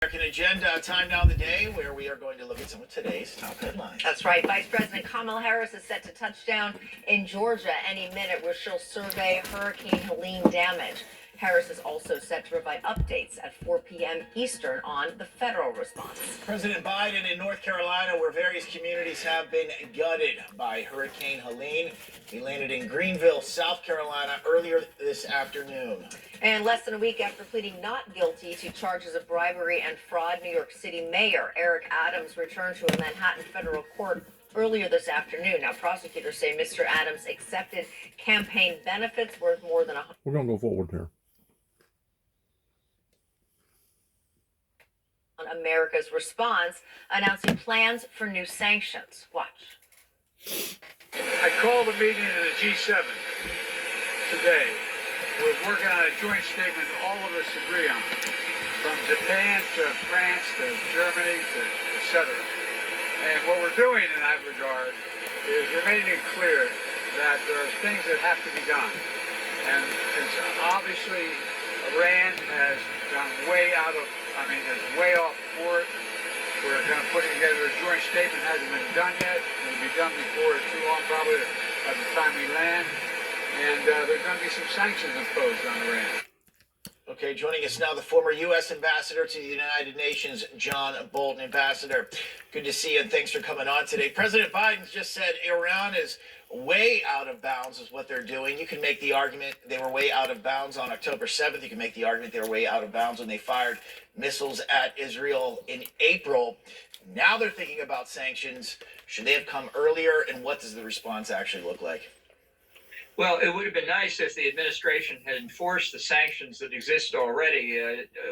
American Agenda, time now in the day where we are going to look at some of today's top headlines. That's right. Vice President Kamala Harris is set to touch down in Georgia any minute, where she'll survey Hurricane Helene damage. Harris is also set to provide updates at 4 p.m. Eastern on the federal response. President Biden in North Carolina, where various communities have been gutted by Hurricane Helene. He landed in Greenville, South Carolina, earlier this afternoon. And less than a week after pleading not guilty to charges of bribery and fraud, New York City Mayor Eric Adams returned to a Manhattan federal court earlier this afternoon. Now, prosecutors say Mr. Adams accepted campaign benefits worth more than We're going to go forward here. on America's response, announcing plans for new sanctions. Watch. I called a meeting of the G7 today. We're working on a joint statement all of us agree on, from Japan to France to Germany to etc. And what we're doing in that regard is we're making it clear that there are things that have to be done. And it's obviously Iran has gone way out of, is way off board. We're going to put together a joint statement. Hasn't been done yet. It'll be done before it's too long, probably by the time we land. And there's going to be some sanctions imposed on Iran. Okay, joining us now, the former U.S. Ambassador to the United Nations, John Bolton. Ambassador, good to see you, and thanks for coming on today. President Biden just said Iran is way out of bounds is what they're doing. You can make the argument they were way out of bounds on October 7th. You can make the argument they were way out of bounds when they fired missiles at Israel in April. Now they're thinking about sanctions. Should they have come earlier, and what does the response actually look like? Well, it would have been nice if the administration had enforced the sanctions that exist already.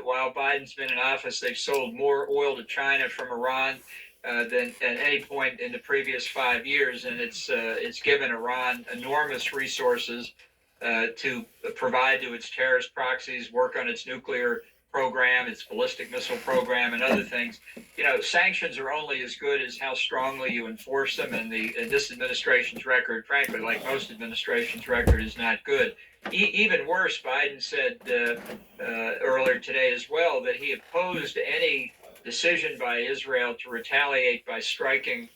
While Biden's been in office, they've sold more oil to China from Iran than at any point in the previous 5 years, and it's given Iran enormous resources to provide to its terrorist proxies, work on its nuclear program, its ballistic missile program, and other things. You know, sanctions are only as good as how strongly you enforce them, and this administration's record, frankly, like most administrations' record, is not good. Even worse, Biden said earlier today as well that he opposed any decision by Israel to retaliate by striking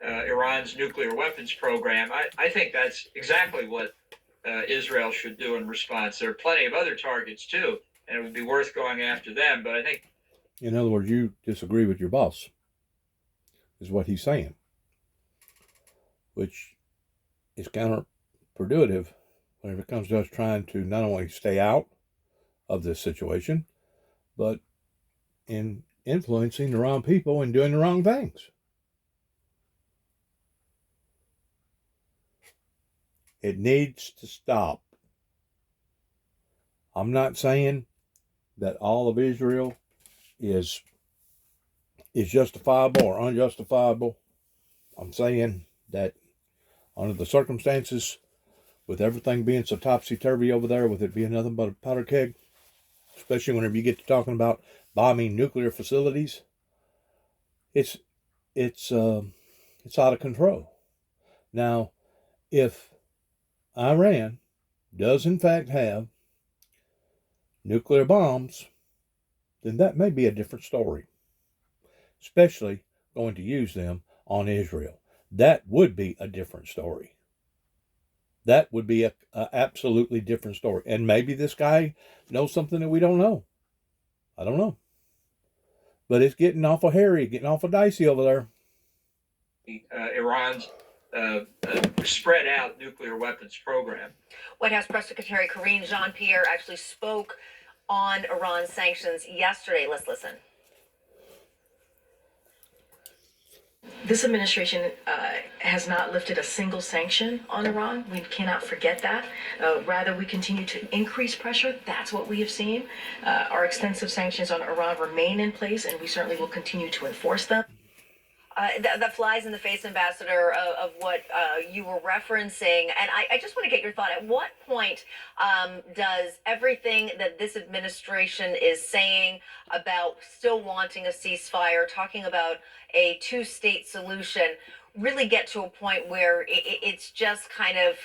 Iran's nuclear weapons program. I think that's exactly what Israel should do in response. There are plenty of other targets too, and it would be worth going after them. But I think, in other words, you disagree with your boss, is what he's saying, which is counterproductive whenever it comes to us trying to not only stay out of this situation, but in influencing the wrong people and doing the wrong things. It needs to stop. I'm not saying that all of Israel is justifiable or unjustifiable. I'm saying that under the circumstances, with everything being so topsy-turvy over there, with it being nothing but a powder keg, especially whenever you get to talking about bombing nuclear facilities, it's out of control. Now, if Iran does in fact have nuclear bombs, then that may be a different story, especially going to use them on Israel. That would be a different story. That would be a absolutely different story. And maybe this guy knows something that we don't know. I don't know. But it's getting awful hairy, getting awful dicey over there. Iran's spread out nuclear weapons program. White House Press Secretary Karine Jean-Pierre actually spoke on Iran sanctions yesterday. Let's listen. This administration has not lifted a single sanction on Iran. We cannot forget that. Rather, we continue to increase pressure. That's what we have seen. Our extensive sanctions on Iran remain in place, and we certainly will continue to enforce them. That flies in the face, Ambassador, of what you were referencing. And I just want to get your thought. At what point does everything that this administration is saying about still wanting a ceasefire, talking about a two-state solution, really get to a point where it's just kind of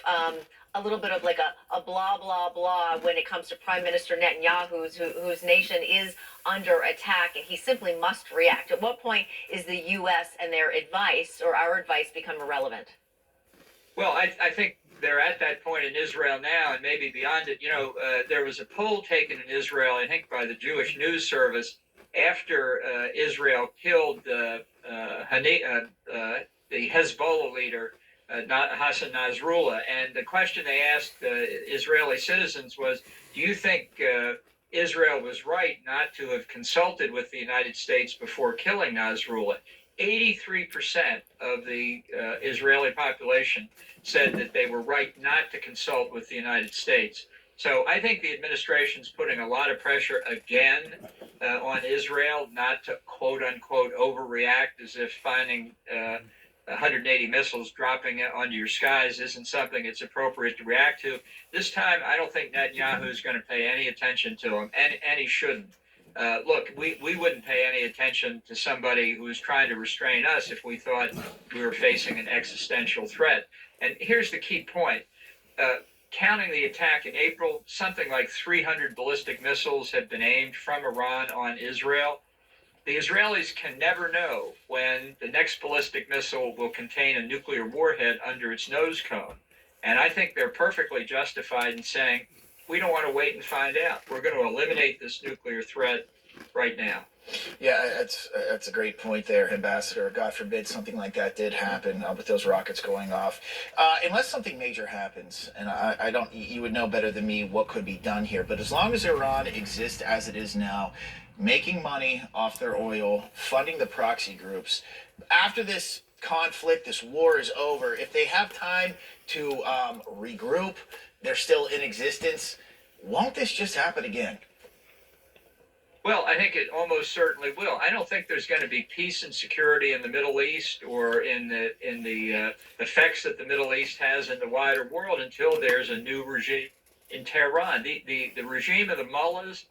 a little bit of like a blah blah blah when it comes to Prime Minister Netanyahu, whose nation is under attack, and he simply must react. At what point is the U.S. and their advice or our advice become irrelevant? Well, I think they're at that point in Israel now, and maybe beyond it. There was a poll taken in Israel, I think, by the Jewish News Service after Israel killed the Hezbollah leader, Hassan Nasrallah. And the question they asked Israeli citizens was, do you think Israel was right not to have consulted with the United States before killing Nasrallah? 83% of the Israeli population said that they were right not to consult with the United States. So I think the administration's putting a lot of pressure again on Israel not to quote unquote overreact, as if finding 180 missiles dropping onto your skies isn't something it's appropriate to react to. This time, I don't think Netanyahu is going to pay any attention to him, and he shouldn't. Look, we wouldn't pay any attention to somebody who's trying to restrain us if we thought we were facing an existential threat. And here's the key point. Counting the attack in April, something like 300 ballistic missiles have been aimed from Iran on Israel. The Israelis can never know when the next ballistic missile will contain a nuclear warhead under its nose cone. And I think they're perfectly justified in saying, we don't want to wait and find out. We're going to eliminate this nuclear threat right now. Yeah, that's a great point there, Ambassador. God forbid something like that did happen with those rockets going off. Unless something major happens, and I don't, you would know better than me what could be done here. But as long as Iran exists as it is now, making money off their oil, funding the proxy groups, after this conflict, this war is over, if they have time to regroup, they're still in existence, won't this just happen again? Well, I think it almost certainly will. I don't think there's going to be peace and security in the Middle East or in the effects that the Middle East has in the wider world until there's a new regime in Tehran. The regime of the mullahs,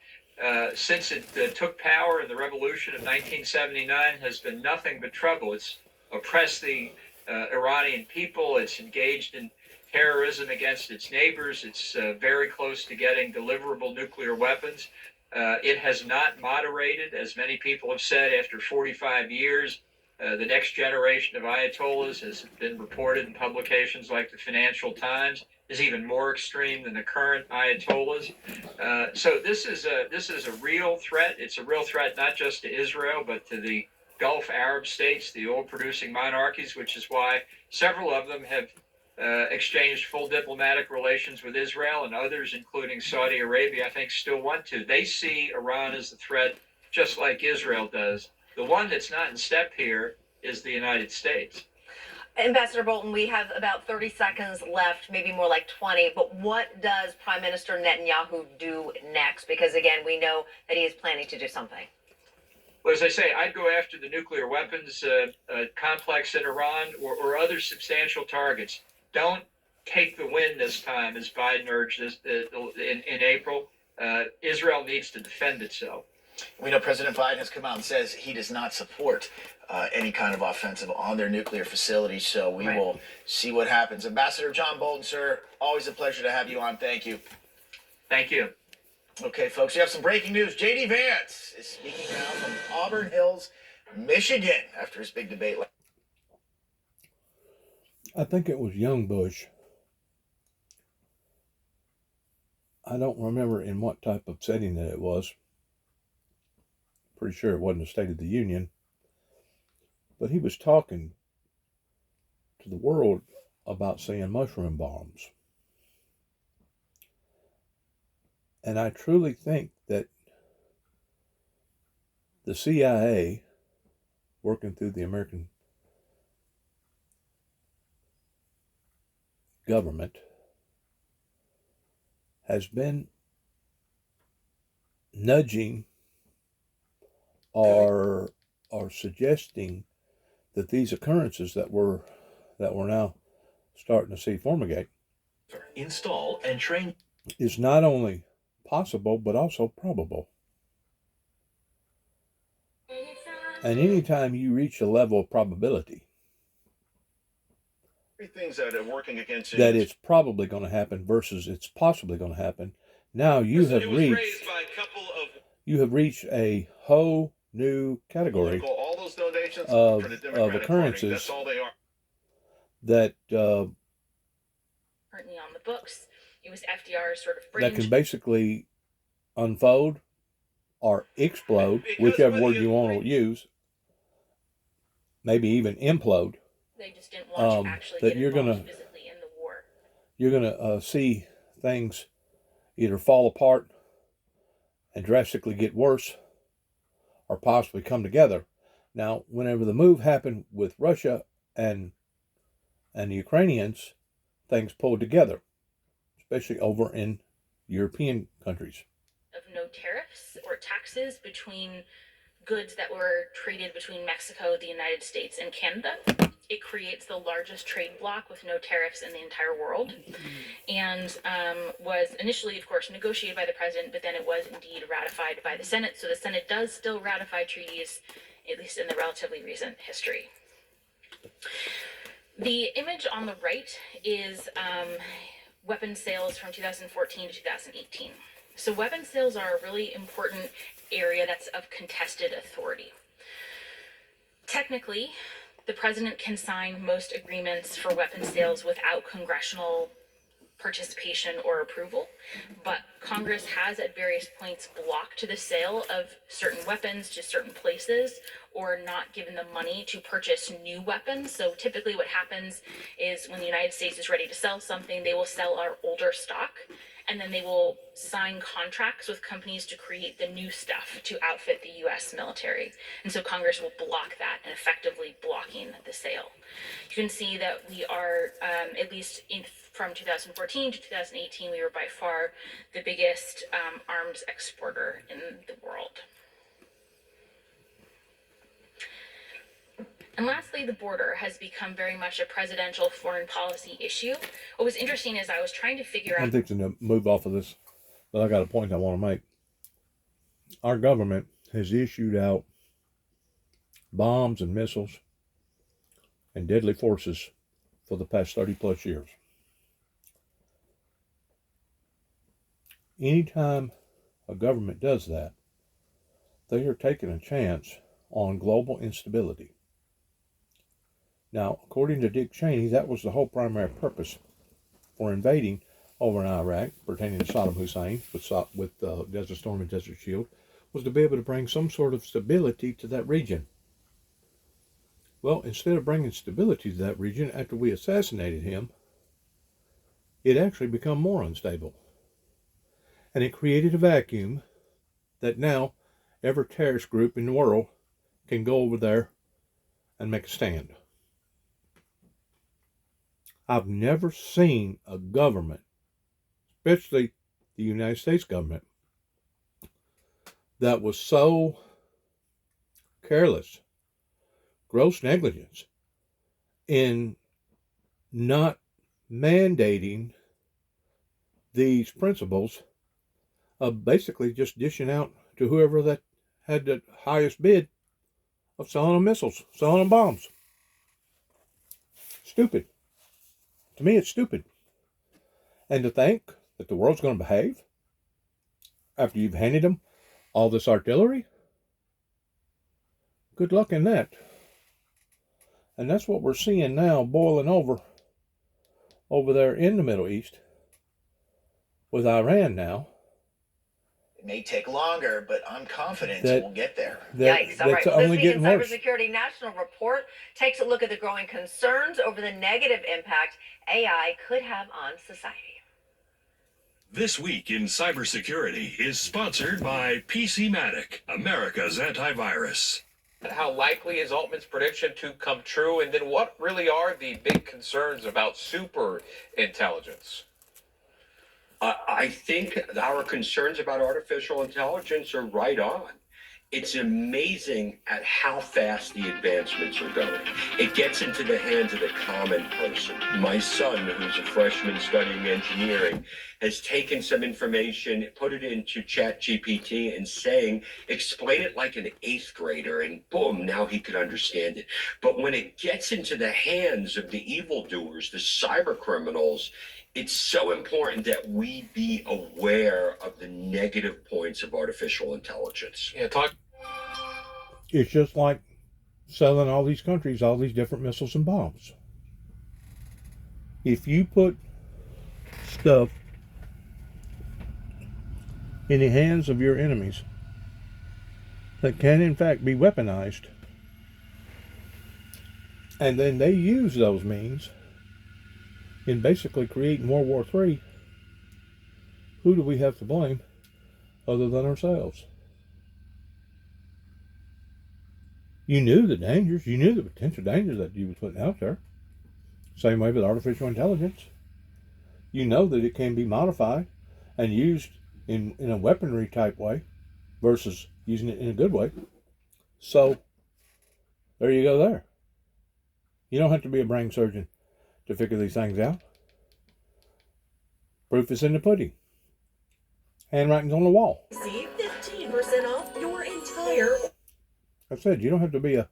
since it took power in the revolution of 1979, has been nothing but trouble. It's oppressed the Iranian people. It's engaged in terrorism against its neighbors. It's very close to getting deliverable nuclear weapons. It has not moderated, as many people have said, after 45 years. The next generation of Ayatollahs has been reported in publications like the Financial Times is even more extreme than the current Ayatollahs. So this is a real threat. It's a real threat not just to Israel, but to the Gulf Arab states, the oil-producing monarchies, which is why several of them have exchanged full diplomatic relations with Israel, and others, including Saudi Arabia, I think still want to. They see Iran as the threat just like Israel does. The one that's not in step here is the United States. Ambassador Bolton, we have about 30 seconds left, maybe more like 20, but what does Prime Minister Netanyahu do next? Because again, we know that he is planning to do something. Well, as I say, I'd go after the nuclear weapons complex in Iran or other substantial targets. Don't take the win this time, as Biden urged in April. Israel needs to defend itself. We know President Biden has come out and says he does not support any kind of offensive on their nuclear facilities, so we will see what happens. Ambassador John Bolton, sir, always a pleasure to have you on. Thank you. Thank you. Okay, folks, we have some breaking news. J.D. Vance is speaking now from Auburn Hills, Michigan, after his big debate. I think it was young Bush. I don't remember in what type of setting that it was. Pretty sure it wasn't a State of the Union. But he was talking to the world about saying mushroom bombs. And I truly think that the CIA, working through the American government, has been nudging or suggesting that these occurrences that we're now starting to see formulate install and train is not only possible but also probable. And anytime you reach a level of probability, Three things that are working against you. that it's probably going to happen versus it's possibly going to happen. Now you have reached by a couple of a whole new category all those donations of for the Democratic occurrences Party. That's all they are. that Currently on the books, it was FDR's sort of that brain. can basically unfold or explode, Because whichever whether word you- you want to use, maybe even implode. They just didn't want to actually that get you're involved gonna- physically in the war. You're going to see things either fall apart and drastically get worse or possibly come together. Now, whenever the move happened with Russia and the Ukrainians, things pulled together, especially over in European countries. Of no tariffs or taxes between goods that were traded between Mexico, the United States, and Canada. It creates the largest trade bloc with no tariffs in the entire world, and was initially, of course, negotiated by the president, but then it was indeed ratified by the Senate. So the Senate does still ratify treaties, at least in the relatively recent history. The image on the right is weapons sales from 2014 to 2018. So weapons sales are a really important area that's of contested authority. Technically, the president can sign most agreements for weapons sales without congressional participation or approval, but Congress has at various points blocked the sale of certain weapons to certain places or not given them money to purchase new weapons. So typically what happens is when the United States is ready to sell something, they will sell our older stock, and then they will sign contracts with companies to create the new stuff to outfit the US military. And so Congress will block that and effectively blocking the sale. You can see that we are, at least from 2014 to 2018, we were by far the biggest arms exporter in the world. And lastly, the border has become very much a presidential foreign policy issue. What was interesting is I was trying to figure I'm out. fixing to move off of this, but I got a point I want to make. Our government has issued out bombs and missiles and deadly forces for the past 30 plus years. Anytime a government does that, they are taking a chance on global instability. Now, according to Dick Cheney, that was the whole primary purpose for invading over in Iraq, pertaining to Saddam Hussein with Desert Storm and Desert Shield, was to be able to bring some sort of stability to that region. Well, instead of bringing stability to that region after we assassinated him, it actually became more unstable. And it created a vacuum that now every terrorist group in the world can go over there and make a stand. I've never seen a government, especially the United States government, that was so careless, gross negligence in not mandating these principles of basically just dishing out to whoever that had the highest bid of selling them missiles, selling them bombs. Stupid. To me, it's stupid. And to think that the world's going to behave after you've handed them all this artillery? Good luck in that. And that's what we're seeing now boiling over there in the Middle East with Iran now. It may take longer, but I'm confident That- we'll get there. Yikes. All right. That's Well, this only week in getting worse. cybersecurity, National Report takes a look at the growing concerns over the negative impact AI could have on society. This Week in Cybersecurity is sponsored by PCmatic, America's antivirus. How likely is Altman's prediction to come true? And then what really are the big concerns about super intelligence? I think our concerns about artificial intelligence are right on. it's amazing at how fast the advancements are going. It gets into the hands of the common person. My son, who's a freshman studying engineering, has taken some information, put it into ChatGPT and saying, explain it like an 8th grader, and boom, now he could understand it. But when it gets into the hands of the evildoers, the cyber criminals, it's so important that we be aware of the negative points of artificial intelligence. Yeah, talk. It's just like selling all these countries all these different missiles and bombs. If you put stuff in the hands of your enemies that can in fact be weaponized, and then they use those means in basically creating World War III, who do we have to blame other than ourselves? You knew the dangers, you knew the potential dangers that you was putting out there. Same way with artificial intelligence. You know that it can be modified and used in a weaponry type way versus using it in a good way. So, there you go there. You don't have to be a brain surgeon to figure these things out. Proof is in the pudding. Handwriting's on the wall. See 15% off your entire... I said, you don't have to be a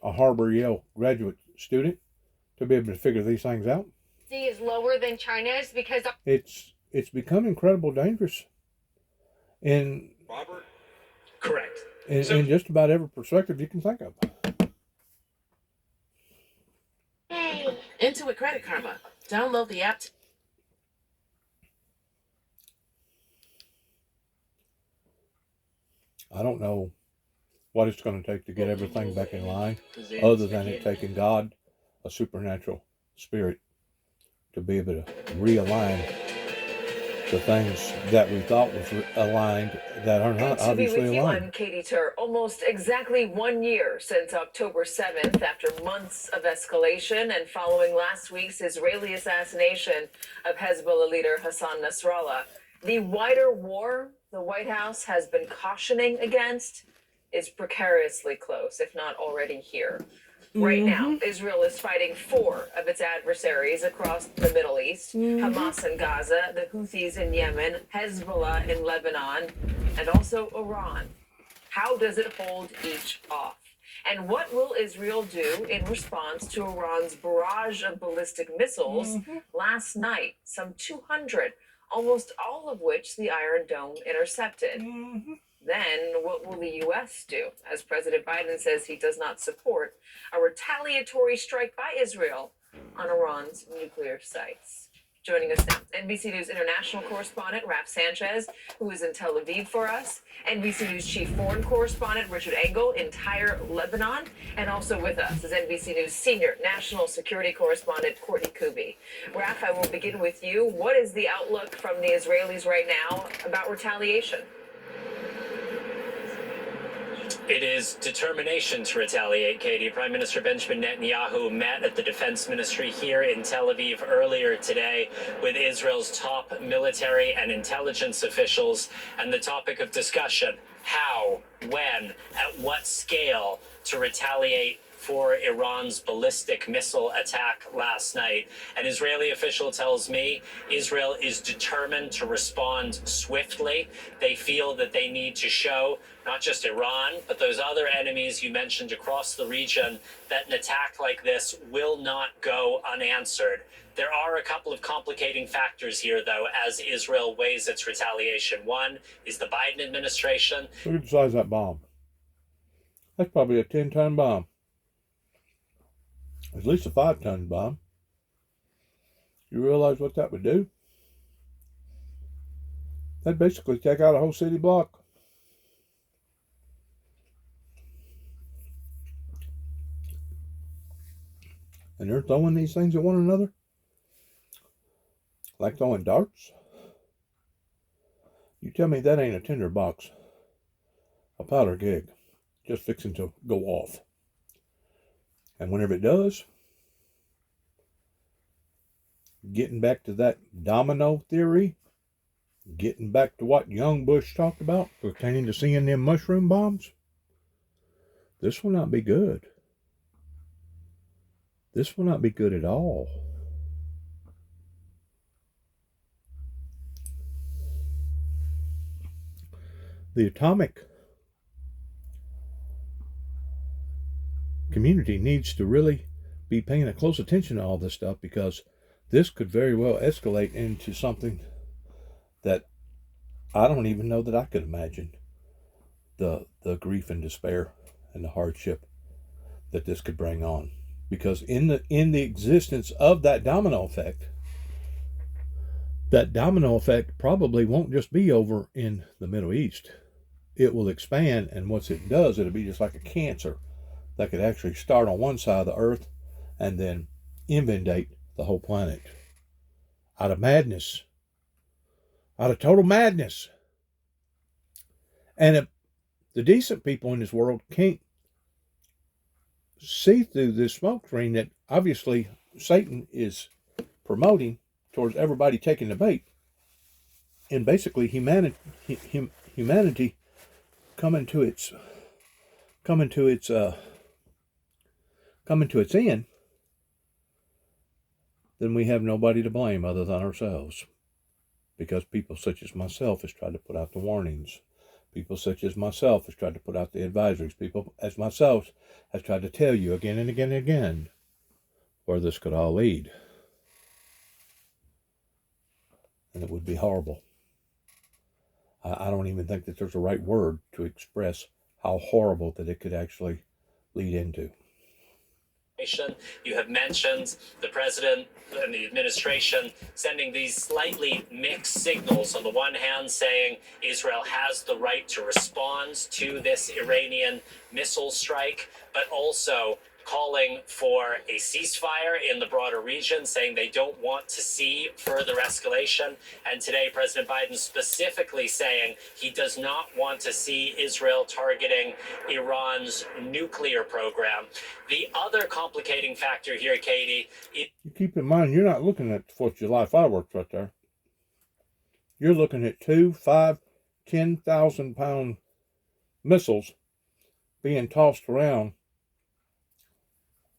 Harvard, Yale graduate student to be able to figure these things out. Is lower than China's because It's become incredibly dangerous in Robert? Correct. in just about every perspective you can think of. Intuit Credit Karma. Download the app. I don't know what it's going to take to get everything back in line, other than it taking God, a supernatural spirit, to be able to realign the things that we thought was aligned that are not obviously aligned. I'm Katie Tur. Almost exactly 1 year since October 7th, after months of escalation and following last week's Israeli assassination of Hezbollah leader Hassan Nasrallah. The wider war the White House has been cautioning against is precariously close, if not already here. Right now, Israel is fighting 4 of its adversaries across the Middle East, Hamas in Gaza, the Houthis in Yemen, Hezbollah in Lebanon, and also Iran. How does it hold each off? And what will Israel do in response to Iran's barrage of ballistic missiles last night? Some 200, almost all of which the Iron Dome intercepted. Then what will the U.S. do, as President Biden says he does not support a retaliatory strike by Israel on Iran's nuclear sites? Joining us now, NBC News international correspondent Raf Sanchez, who is in Tel Aviv for us, NBC News chief foreign correspondent Richard Engel in Tyre, Lebanon, and also with us is NBC News senior national security correspondent Courtney Kubi. Raf, I will begin with you. What is the outlook from the Israelis right now about retaliation? It is determination to retaliate, Katie. Prime Minister Benjamin Netanyahu met at the Defense Ministry here in Tel Aviv earlier today with Israel's top military and intelligence officials, and the topic of discussion: how, when, at what scale to retaliate for Iran's ballistic missile attack last night. An Israeli official tells me Israel is determined to respond swiftly. They feel that they need to show not just Iran, but those other enemies you mentioned across the region, that an attack like this will not go unanswered. There are a couple of complicating factors here, though, as Israel weighs its retaliation. One is the Biden administration. Look at the size of that bomb. That's probably a 10-ton bomb. At least a 5-ton bomb. You realize what that would do? That'd basically take out a whole city block. And they're throwing these things at one another like throwing darts. You tell me that ain't a tinderbox, a powder keg, just fixing to go off. And whenever it does, getting back to that domino theory, getting back to what young Bush talked about pertaining to seeing them mushroom bombs, this will not be good. This will not be good at all. The atomic community needs to really be paying a close attention to all this stuff, because this could very well escalate into something that I don't even know that I could imagine the grief and despair and the hardship that this could bring on. Because in the existence of that domino effect probably won't just be over in the Middle East. It will expand, and once it does, it'll be just like a cancer that could actually start on one side of the earth and then inundate the whole planet. Out of madness. Out of total madness. And if the decent people in this world can't see through this smoke screen that obviously Satan is promoting towards everybody taking the bait, and basically humanity coming to its end, then we have nobody to blame other than ourselves. Because people such as myself has tried to put out the warnings. People such as myself has tried to put out the advisories. People as myself has tried to tell you again and again and again where this could all lead. And it would be horrible. I don't even think that there's a right word to express how horrible that it could actually lead into. You have mentioned the president and the administration sending these slightly mixed signals. On the one hand, saying Israel has the right to respond to this Iranian missile strike, but also calling for a ceasefire in the broader region, saying they don't want to see further escalation. And today, President Biden specifically saying he does not want to see Israel targeting Iran's nuclear program. The other complicating factor here, Katie, you keep in mind, you're not looking at 4th of July fireworks right there. You're looking at 2, 5, 10,000 pound missiles being tossed around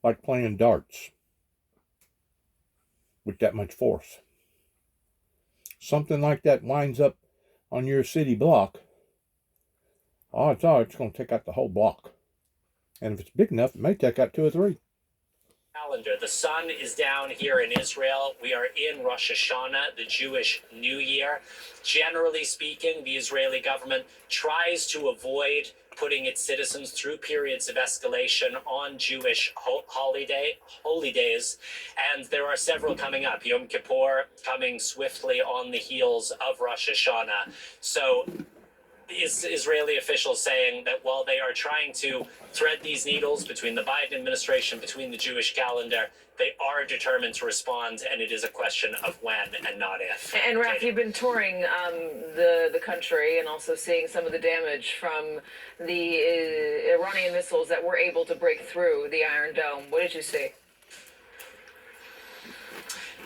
like playing darts with that much force. Something like that winds up on your city block. Odds are it's going to take out the whole block. And if it's big enough, it may take out 2 or 3. Calendar. The sun is down here in Israel. We are in Rosh Hashanah, the Jewish New Year. Generally speaking, the Israeli government tries to avoid putting its citizens through periods of escalation on Jewish holy days. And there are several coming up. Yom Kippur coming swiftly on the heels of Rosh Hashanah. So Israeli officials saying that while they are trying to thread these needles between the Biden administration, between the Jewish calendar, they are determined to respond, and it is a question of when and not if. And Raph, you've been touring the country and also seeing some of the damage from the Iranian missiles that were able to break through the Iron Dome. What did you see?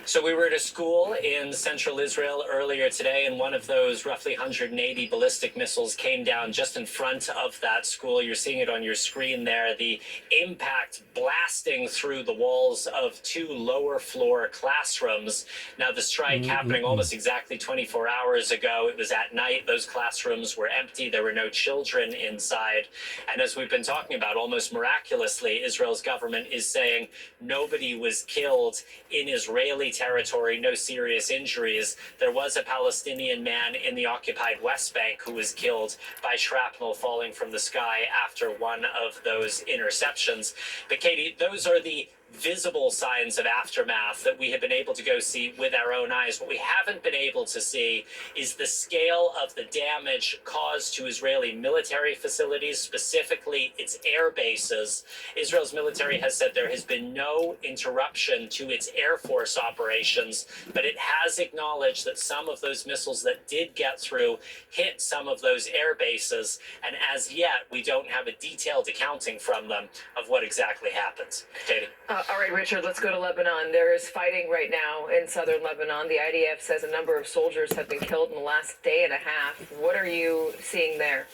So we were at a school in central Israel earlier today, and one of those roughly 180 ballistic missiles came down just in front of that school. You're seeing it on your screen there. The impact blasting through the walls of 2 lower floor classrooms. Now, the strike happening almost exactly 24 hours ago. It was at night. Those classrooms were empty. There were no children inside. And as we've been talking about, almost miraculously, Israel's government is saying nobody was killed in Israeli territory, no serious injuries. There was a Palestinian man in the occupied West Bank who was killed by shrapnel falling from the sky after one of those interceptions. But Katie, those are the visible signs of aftermath that we have been able to go see with our own eyes. What we haven't been able to see is the scale of the damage caused to Israeli military facilities, specifically its air bases. Israel's military has said there has been no interruption to its Air Force operations, but it has acknowledged that some of those missiles that did get through hit some of those air bases, and as yet we don't have a detailed accounting from them of what exactly happened. Katie? All right, Richard, let's go to Lebanon. There is fighting right now in southern Lebanon. The IDF says a number of soldiers have been killed in the last day and a half. What are you seeing there?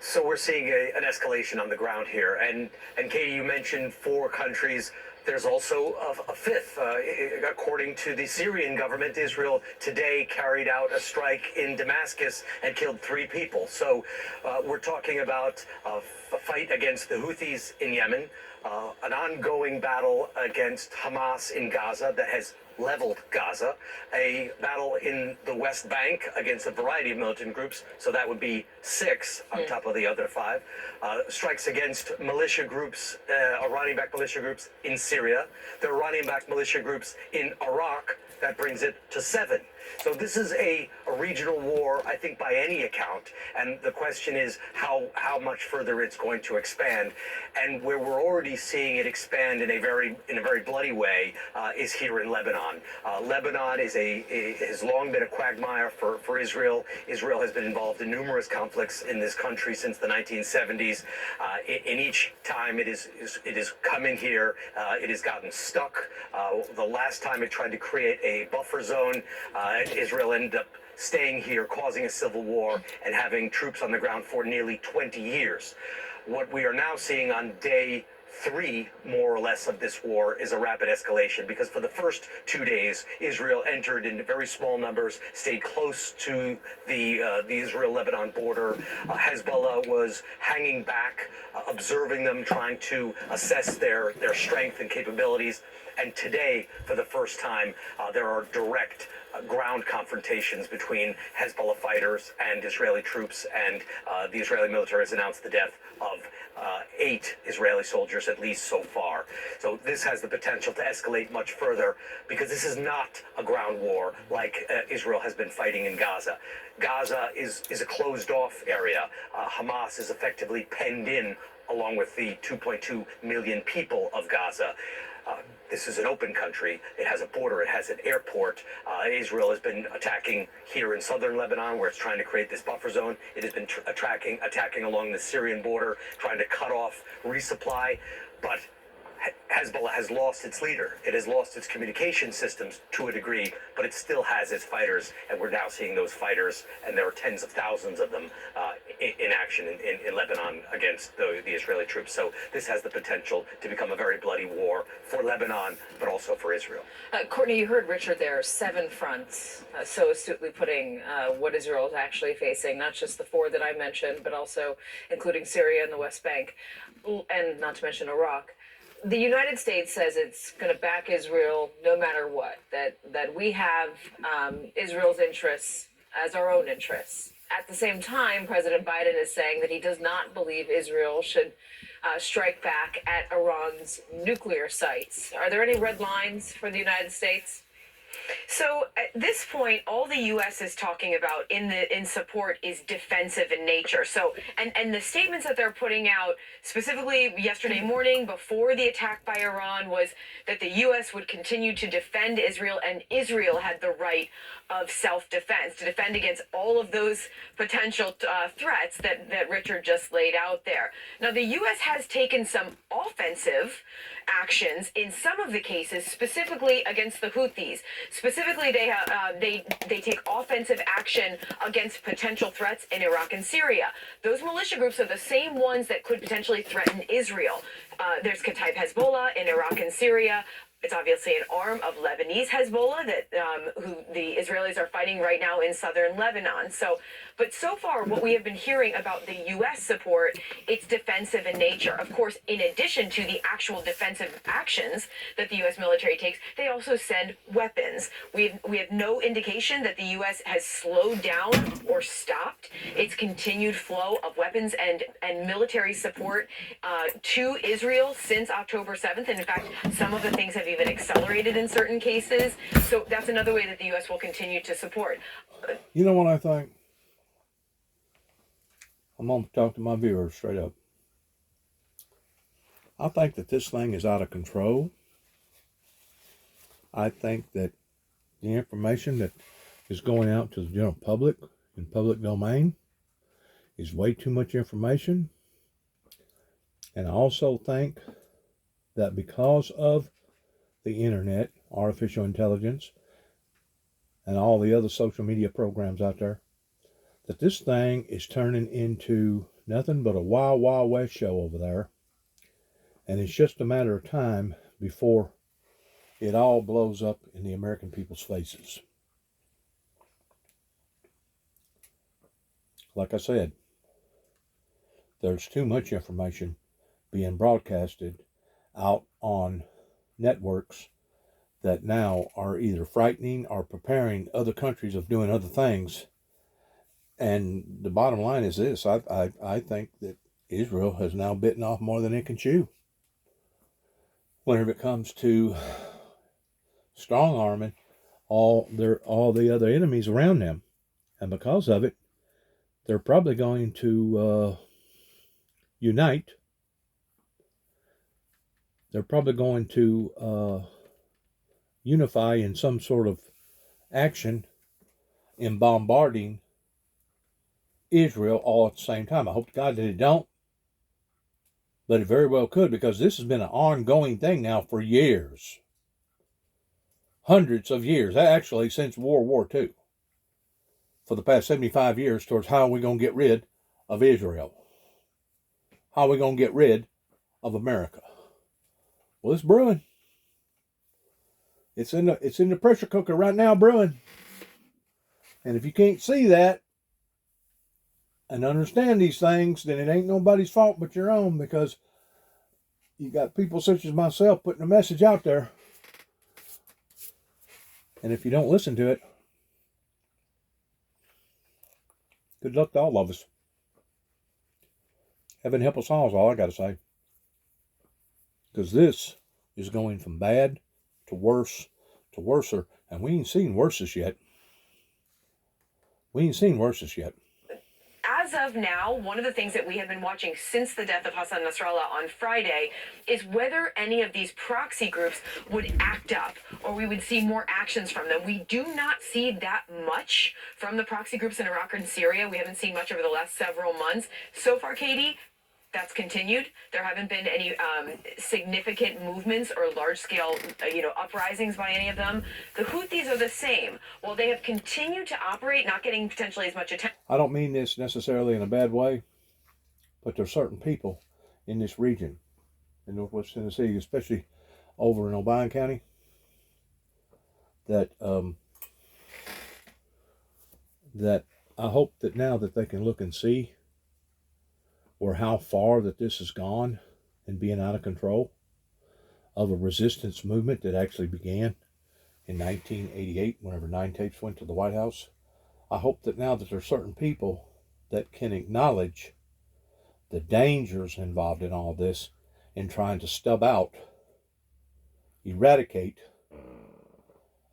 So we're seeing an escalation on the ground here. And Katie, you mentioned 4 countries. There's also a fifth. According to the Syrian government, Israel today carried out a strike in Damascus and killed 3 people. So we're talking about a fight against the Houthis in Yemen, an ongoing battle against Hamas in Gaza that has leveled Gaza, a battle in the West Bank against a variety of militant groups, so that would be 6 on top of the other 5. Strikes against militia groups, Iranian-backed militia groups in Syria. The Iranian-backed militia groups in Iraq, that brings it to 7. So this is a regional war, I think, by any account. And the question is how much further it's going to expand. And where we're already seeing it expand in a very bloody way is here in Lebanon. Lebanon has long been a quagmire for Israel. Israel has been involved in numerous conflicts in this country since the 1970s. In each time it has come in here, it has gotten stuck. The last time it tried to create a buffer zone, Israel ended up staying here, causing a civil war, and having troops on the ground for nearly 20 years. What we are now seeing on day 3, more or less, of this war is a rapid escalation, because for the first 2 days, Israel entered in very small numbers, stayed close to the Israel-Lebanon border. Hezbollah was hanging back, observing them, trying to assess their strength and capabilities. And today, for the first time, there are direct ground confrontations between Hezbollah fighters and Israeli troops, and the Israeli military has announced the death of 8 Israeli soldiers, at least so far. So this has the potential to escalate much further, because this is not a ground war like Israel has been fighting in Gaza. Gaza is a closed-off area. Hamas is effectively penned in along with the 2.2 million people of Gaza. This is an open country. It has a border. It has an airport. Israel has been attacking here in southern Lebanon, where it's trying to create this buffer zone. It has been attacking along the Syrian border, trying to cut off resupply. But Hezbollah has lost its leader. It has lost its communication systems to a degree, but it still has its fighters, and we're now seeing those fighters, and there are tens of thousands of them in action in Lebanon against the Israeli troops. So this has the potential to become a very bloody war for Lebanon, but also for Israel. Courtney, you heard Richard there, 7 fronts, so astutely putting what Israel is actually facing, not just the 4 that I mentioned, but also including Syria and the West Bank, and not to mention Iraq. The United States says it's going to back Israel no matter what, that we have Israel's interests as our own interests. At the same time, President Biden is saying that he does not believe Israel should strike back at Iran's nuclear sites. Are there any red lines for the United States? So at this point, all the U.S. is talking about in support is defensive in nature. So and the statements that they're putting out, specifically yesterday morning before the attack by Iran, was that the U.S. would continue to defend Israel, and Israel had the right of self-defense to defend against all of those potential threats that Richard just laid out there. Now, the U.S. has taken some offensive actions in some of the cases, specifically against the Houthis. Specifically, they take offensive action against potential threats in Iraq and Syria. Those militia groups are the same ones that could potentially threaten Israel. There's Kataib Hezbollah in Iraq and Syria. It's obviously an arm of Lebanese Hezbollah that who the Israelis are fighting right now in southern Lebanon. But so far, what we have been hearing about the U.S. support, it's defensive in nature. Of course, in addition to the actual defensive actions that the U.S. military takes, they also send weapons. We have no indication that the U.S. has slowed down or stopped its continued flow of weapons and military support to Israel since October 7th. And in fact, some of the things have even accelerated in certain cases. So that's another way that the U.S. will continue to support. You know what I think? I'm going to talk to my viewers straight up. I think that this thing is out of control. I think that the information that is going out to the general public in public domain is way too much information. And I also think that because of the internet, artificial intelligence, and all the other social media programs out there, that this thing is turning into nothing but a wild, wild west show over there. And it's just a matter of time before it all blows up in the American people's faces. Like I said, there's too much information being broadcasted out on networks that now are either frightening or preparing other countries of doing other things. And the bottom line is this: I think that Israel has now bitten off more than it can chew whenever it comes to strong arming all the other enemies around them. And because of it, they're probably going to unite. They're probably going to unify in some sort of action in bombarding Israel all at the same time. I hope to God that it don't, but it very well could, because this has been an ongoing thing now for years. Hundreds of years, actually since World War II. For the past 75 years, towards how are we going to get rid of Israel? How are we going to get rid of America? Well, it's brewing. It's in the pressure cooker right now, brewing. And if you can't see that and understand these things, then it ain't nobody's fault but your own, because you got people such as myself putting a message out there. And if you don't listen to it, good luck to all of us. Heaven help us all is all I got to say. Because this is going from bad to worse to worser. And we ain't seen worses yet. We ain't seen worses yet. As of now, one of the things that we have been watching since the death of Hassan Nasrallah on Friday is whether any of these proxy groups would act up, or we would see more actions from them. We do not see that much from the proxy groups in Iraq and Syria. We haven't seen much over the last several months. So far, Katie, that's continued. There haven't been any significant movements or large-scale, uprisings by any of them. The Houthis are the same. While they have continued to operate, not getting potentially as much attention. I don't mean this necessarily in a bad way, but there's certain people in this region, in Northwest Tennessee, especially over in Obion County, that that I hope that now that they can look and see or how far that this has gone and being out of control of a resistance movement that actually began in 1988, whenever 9 Tapes went to the White House. I hope that now that there are certain people that can acknowledge the dangers involved in all this in trying to stub out, eradicate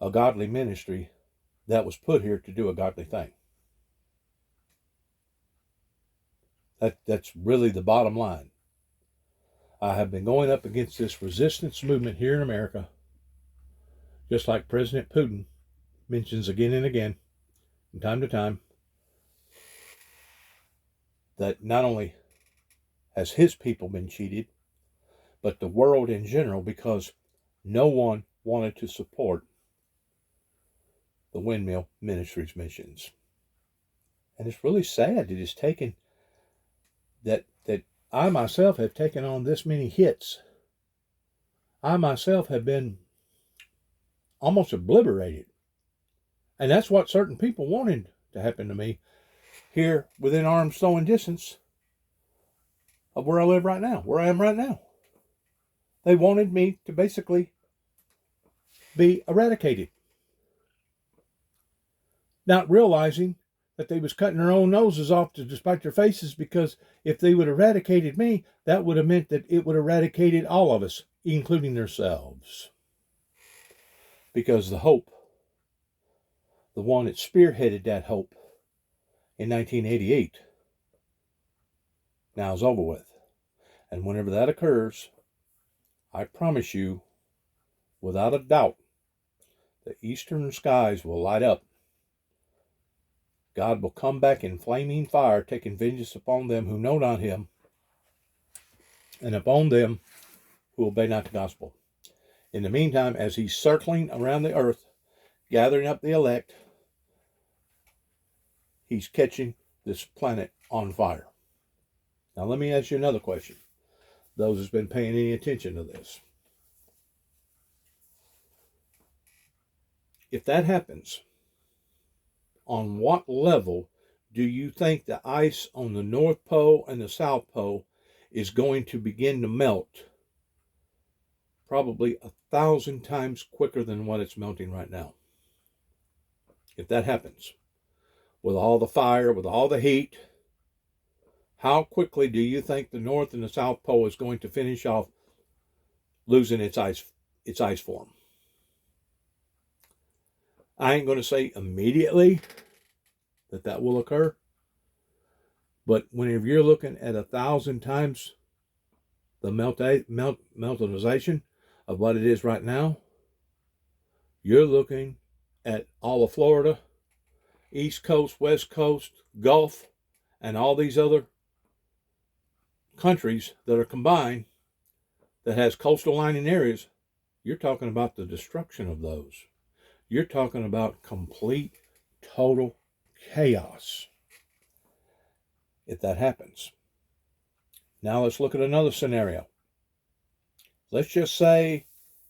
a godly ministry that was put here to do a godly thing. That's really the bottom line. I have been going up against this resistance movement here in America, just like President Putin mentions again and again, from time to time, that not only has his people been cheated, but the world in general, because no one wanted to support the Windmill Ministries missions. And it's really sad that it's taken, that I myself have taken on this many hits. I myself have been almost obliterated. And that's what certain people wanted to happen to me here within arm's throwing distance of where I live right now, where I am right now. They wanted me to basically be eradicated. Not realizing that they was cutting their own noses off to despite their faces, because if they would have eradicated me, that would have meant that it would have eradicated all of us, including themselves. Because the hope, the one that spearheaded that hope in 1988, now is over with. And whenever that occurs, I promise you, without a doubt, the eastern skies will light up. God will come back in flaming fire, taking vengeance upon them who know not him. and upon them who obey not the gospel. In the meantime, as he's circling around the earth, gathering up the elect, he's catching this planet on fire. Now, let me ask you another question. Those who's been paying any attention to this. If that happens, on what level do you think the ice on the North Pole and the South Pole is going to begin to melt? Probably 1,000 times quicker than what it's melting right now. If that happens, with all the fire, with all the heat, how quickly do you think the North and the South Pole is going to finish off losing its ice form? I ain't going to say immediately that will occur, but whenever you're looking at 1,000 times the meltonization of what it is right now, you're looking at all of Florida, East Coast, West Coast, Gulf, and all these other countries that are combined that has coastal lining areas. You're talking about the destruction of those. You're talking about complete, total chaos if that happens. Now let's look at another scenario. Let's just say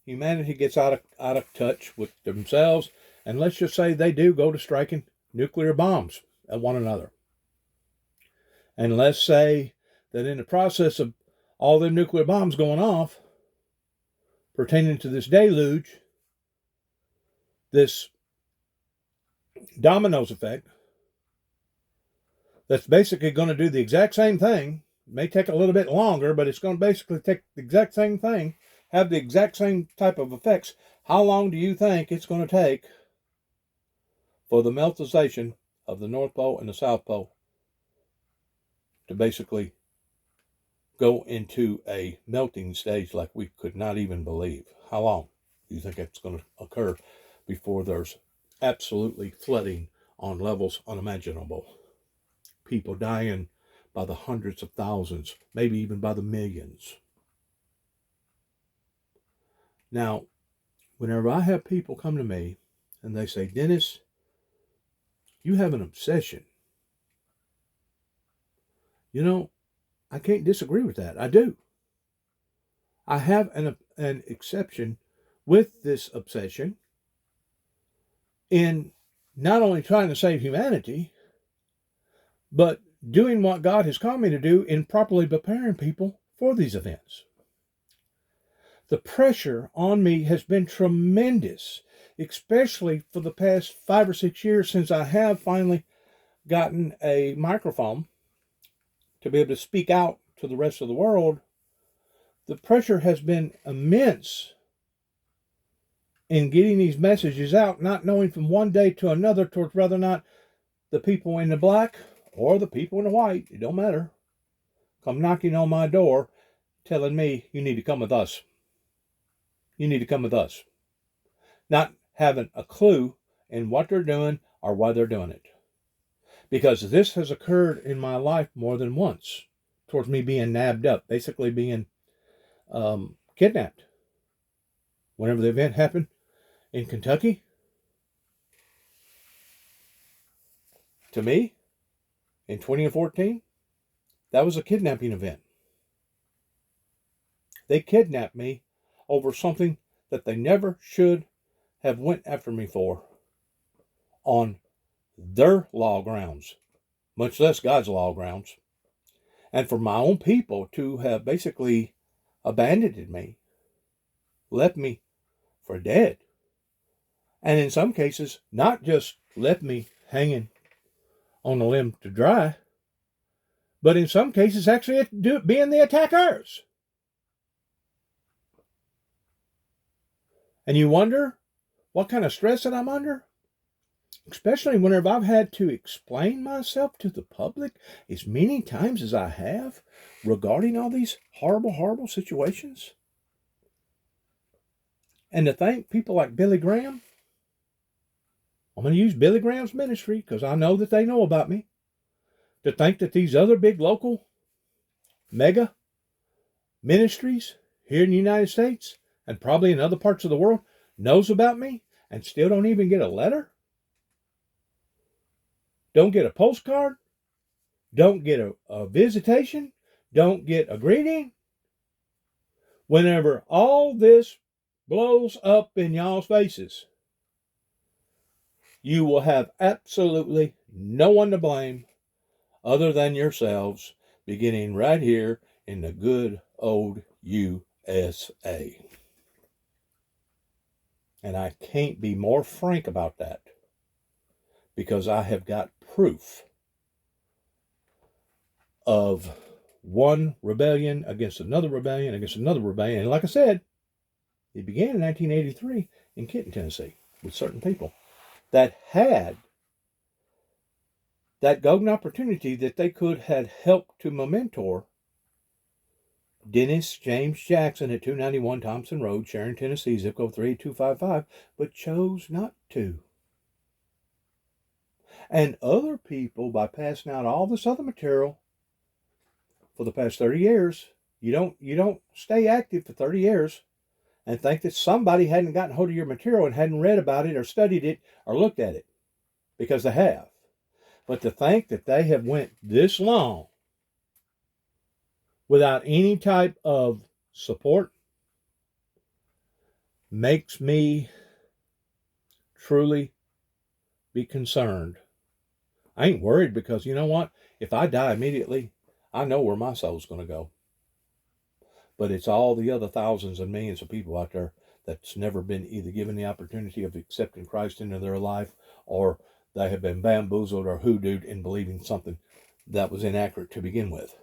humanity gets out of touch with themselves, and let's just say they do go to striking nuclear bombs at one another. And let's say that in the process of all the nuclear bombs going off, pertaining to this deluge, this dominoes effect, that's basically going to do the exact same thing. It may take a little bit longer, but it's going to basically take the exact same thing, have the exact same type of effects. How long do you think it's going to take for the meltization of the North Pole and the South Pole to basically go into a melting stage like we could not even believe? How long do you think it's going to occur before there's absolutely flooding on levels unimaginable? People dying by the hundreds of thousands, maybe even by the millions. Now, whenever I have people come to me and they say, Dennis, you have an obsession. You know, I can't disagree with that. I do. I have an exception with this obsession in not only trying to save humanity, but doing what God has called me to do in properly preparing people for these events. The pressure on me has been tremendous, especially for the past 5 or 6 years since I have finally gotten a microphone to be able to speak out to the rest of the world. The pressure has been immense in getting these messages out, not knowing from one day to another towards whether or not the people in the black or the people in the white, it don't matter, come knocking on my door telling me, you need to come with us. You need to come with us. Not having a clue in what they're doing or why they're doing it. Because this has occurred in my life more than once, towards me being nabbed up, basically being kidnapped. Whenever the event happened in Kentucky, to me, in 2014, that was a kidnapping event. They kidnapped me over something that they never should have went after me for on their law grounds, much less God's law grounds. And for my own people to have basically abandoned me, left me for dead. And in some cases, not just left me hanging on a limb to dry, but in some cases actually being the attackers. And you wonder what kind of stress that I'm under? Especially whenever I've had to explain myself to the public as many times as I have regarding all these horrible, horrible situations. And to thank people like Billy Graham, I'm going to use Billy Graham's ministry because I know that they know about me. To think that these other big local mega ministries here in the United States and probably in other parts of the world knows about me and still don't even get a letter? Don't get a postcard? Don't get a visitation? Don't get a greeting? Whenever all this blows up in y'all's faces, you will have absolutely no one to blame other than yourselves, beginning right here in the good old USA. And I can't be more frank about that because I have got proof of one rebellion against another rebellion against another rebellion. And like I said, it began in 1983 in Kenton, Tennessee, with certain people that had that golden opportunity that they could have helped to mentor Dennis James Jackson at 291 Thompson Road, Sharon, Tennessee, zip code 38255, but chose not to. And other people, by passing out all this other material for the past 30 years, you don't stay active for 30 years and think that somebody hadn't gotten hold of your material and hadn't read about it or studied it or looked at it, because they have. But to think that they have went this long without any type of support makes me truly be concerned. I ain't worried because you know what? If I die immediately, I know where my soul's going to go. But it's all the other thousands and millions of people out there that's never been either given the opportunity of accepting Christ into their life, or they have been bamboozled or hoodooed in believing something that was inaccurate to begin with.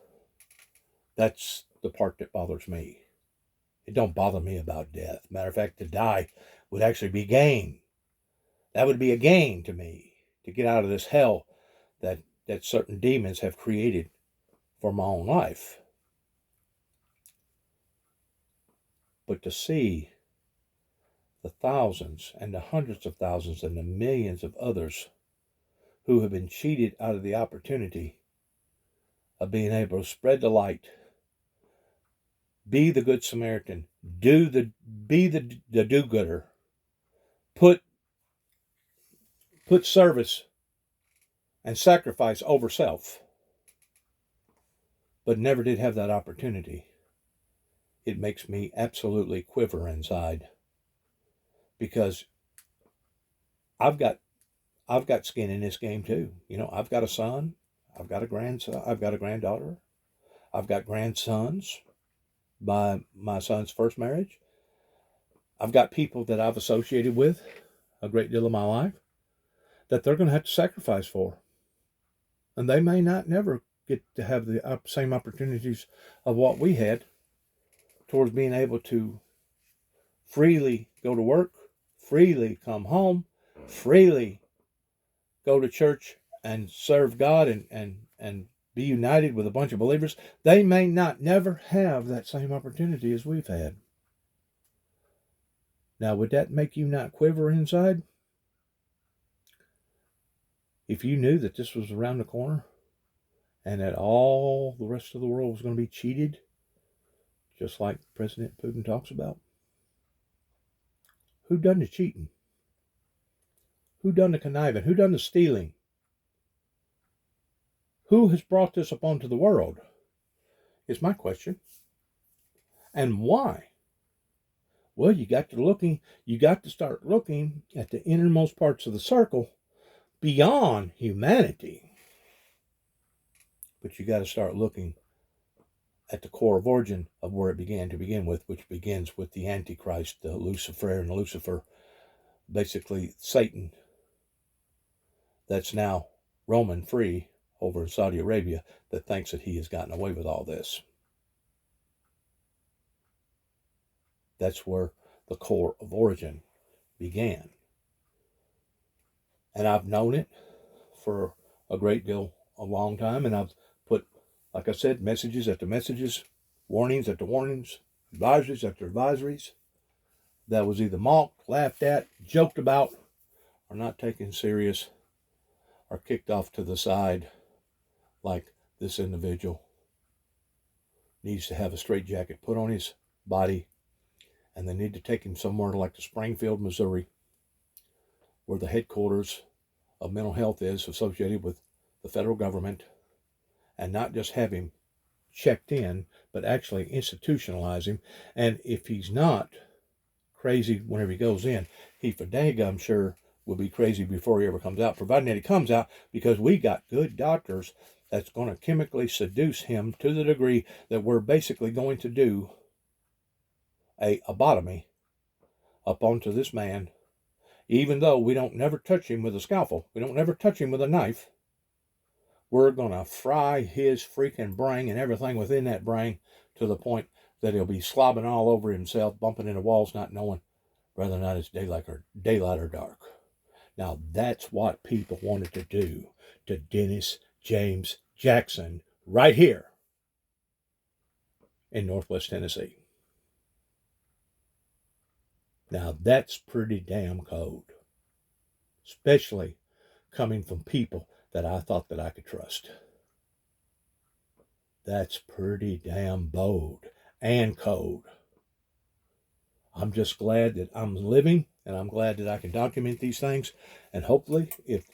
That's the part that bothers me. It don't bother me about death. Matter of fact, to die would actually be gain. That would be a gain to me, to get out of this hell that certain demons have created for my own life. But to see the thousands and the hundreds of thousands and the millions of others who have been cheated out of the opportunity of being able to spread the light, be the good Samaritan, be the do-gooder, put service and sacrifice over self, but never did have that opportunity. It makes me absolutely quiver inside, because I've got skin in this game too. You know, I've got a son, I've got a grandson, I've got a granddaughter, I've got grandsons by my son's first marriage. I've got people that I've associated with a great deal of my life that they're going to have to sacrifice for. And they may not never get to have the same opportunities of what we had towards being able to freely go to work, freely come home, freely go to church and serve God and be united with a bunch of believers. They may not never have that same opportunity as we've had. Now, would that make you not quiver inside? If you knew that this was around the corner and that all the rest of the world was going to be cheated, just like President Putin talks about? Who done the cheating? Who done the conniving? Who done the stealing? Who has brought this upon to the world? Is my question. And why? Well, you got to start looking at the innermost parts of the circle beyond humanity. But you got to start looking at the core of origin of where it began to begin with, which begins with the Antichrist, the Lucifer, and Lucifer, basically Satan, that's now roaming free over in Saudi Arabia, that thinks that he has gotten away with all this. That's where the core of origin began. And I've known it for a great deal, a long time, and I've put, like I said, messages after messages, warnings after warnings, advisories after advisories, that was either mocked, laughed at, joked about, or not taken serious, or kicked off to the side like this individual needs to have a straitjacket put on his body, and they need to take him somewhere like to Springfield, Missouri, where the headquarters of mental health is associated with the federal government, and not just have him checked in, but actually institutionalize him. And if he's not crazy whenever he goes in, he for daggum sure will be crazy before he ever comes out, providing that he comes out, because we got good doctors that's going to chemically seduce him to the degree that we're basically going to do a lobotomy up onto this man, even though we don't never touch him with a scalpel. We don't never touch him with a knife. We're going to fry his freaking brain and everything within that brain to the point that he'll be slobbing all over himself, bumping into walls, not knowing whether or not it's daylight or dark. Now, that's what people wanted to do to Dennis James Jackson right here in Northwest Tennessee. Now, that's pretty damn cold, especially coming from people that I thought that I could trust. That's pretty damn bold and cold. I'm just glad that I'm living, and I'm glad that I can document these things. And hopefully, if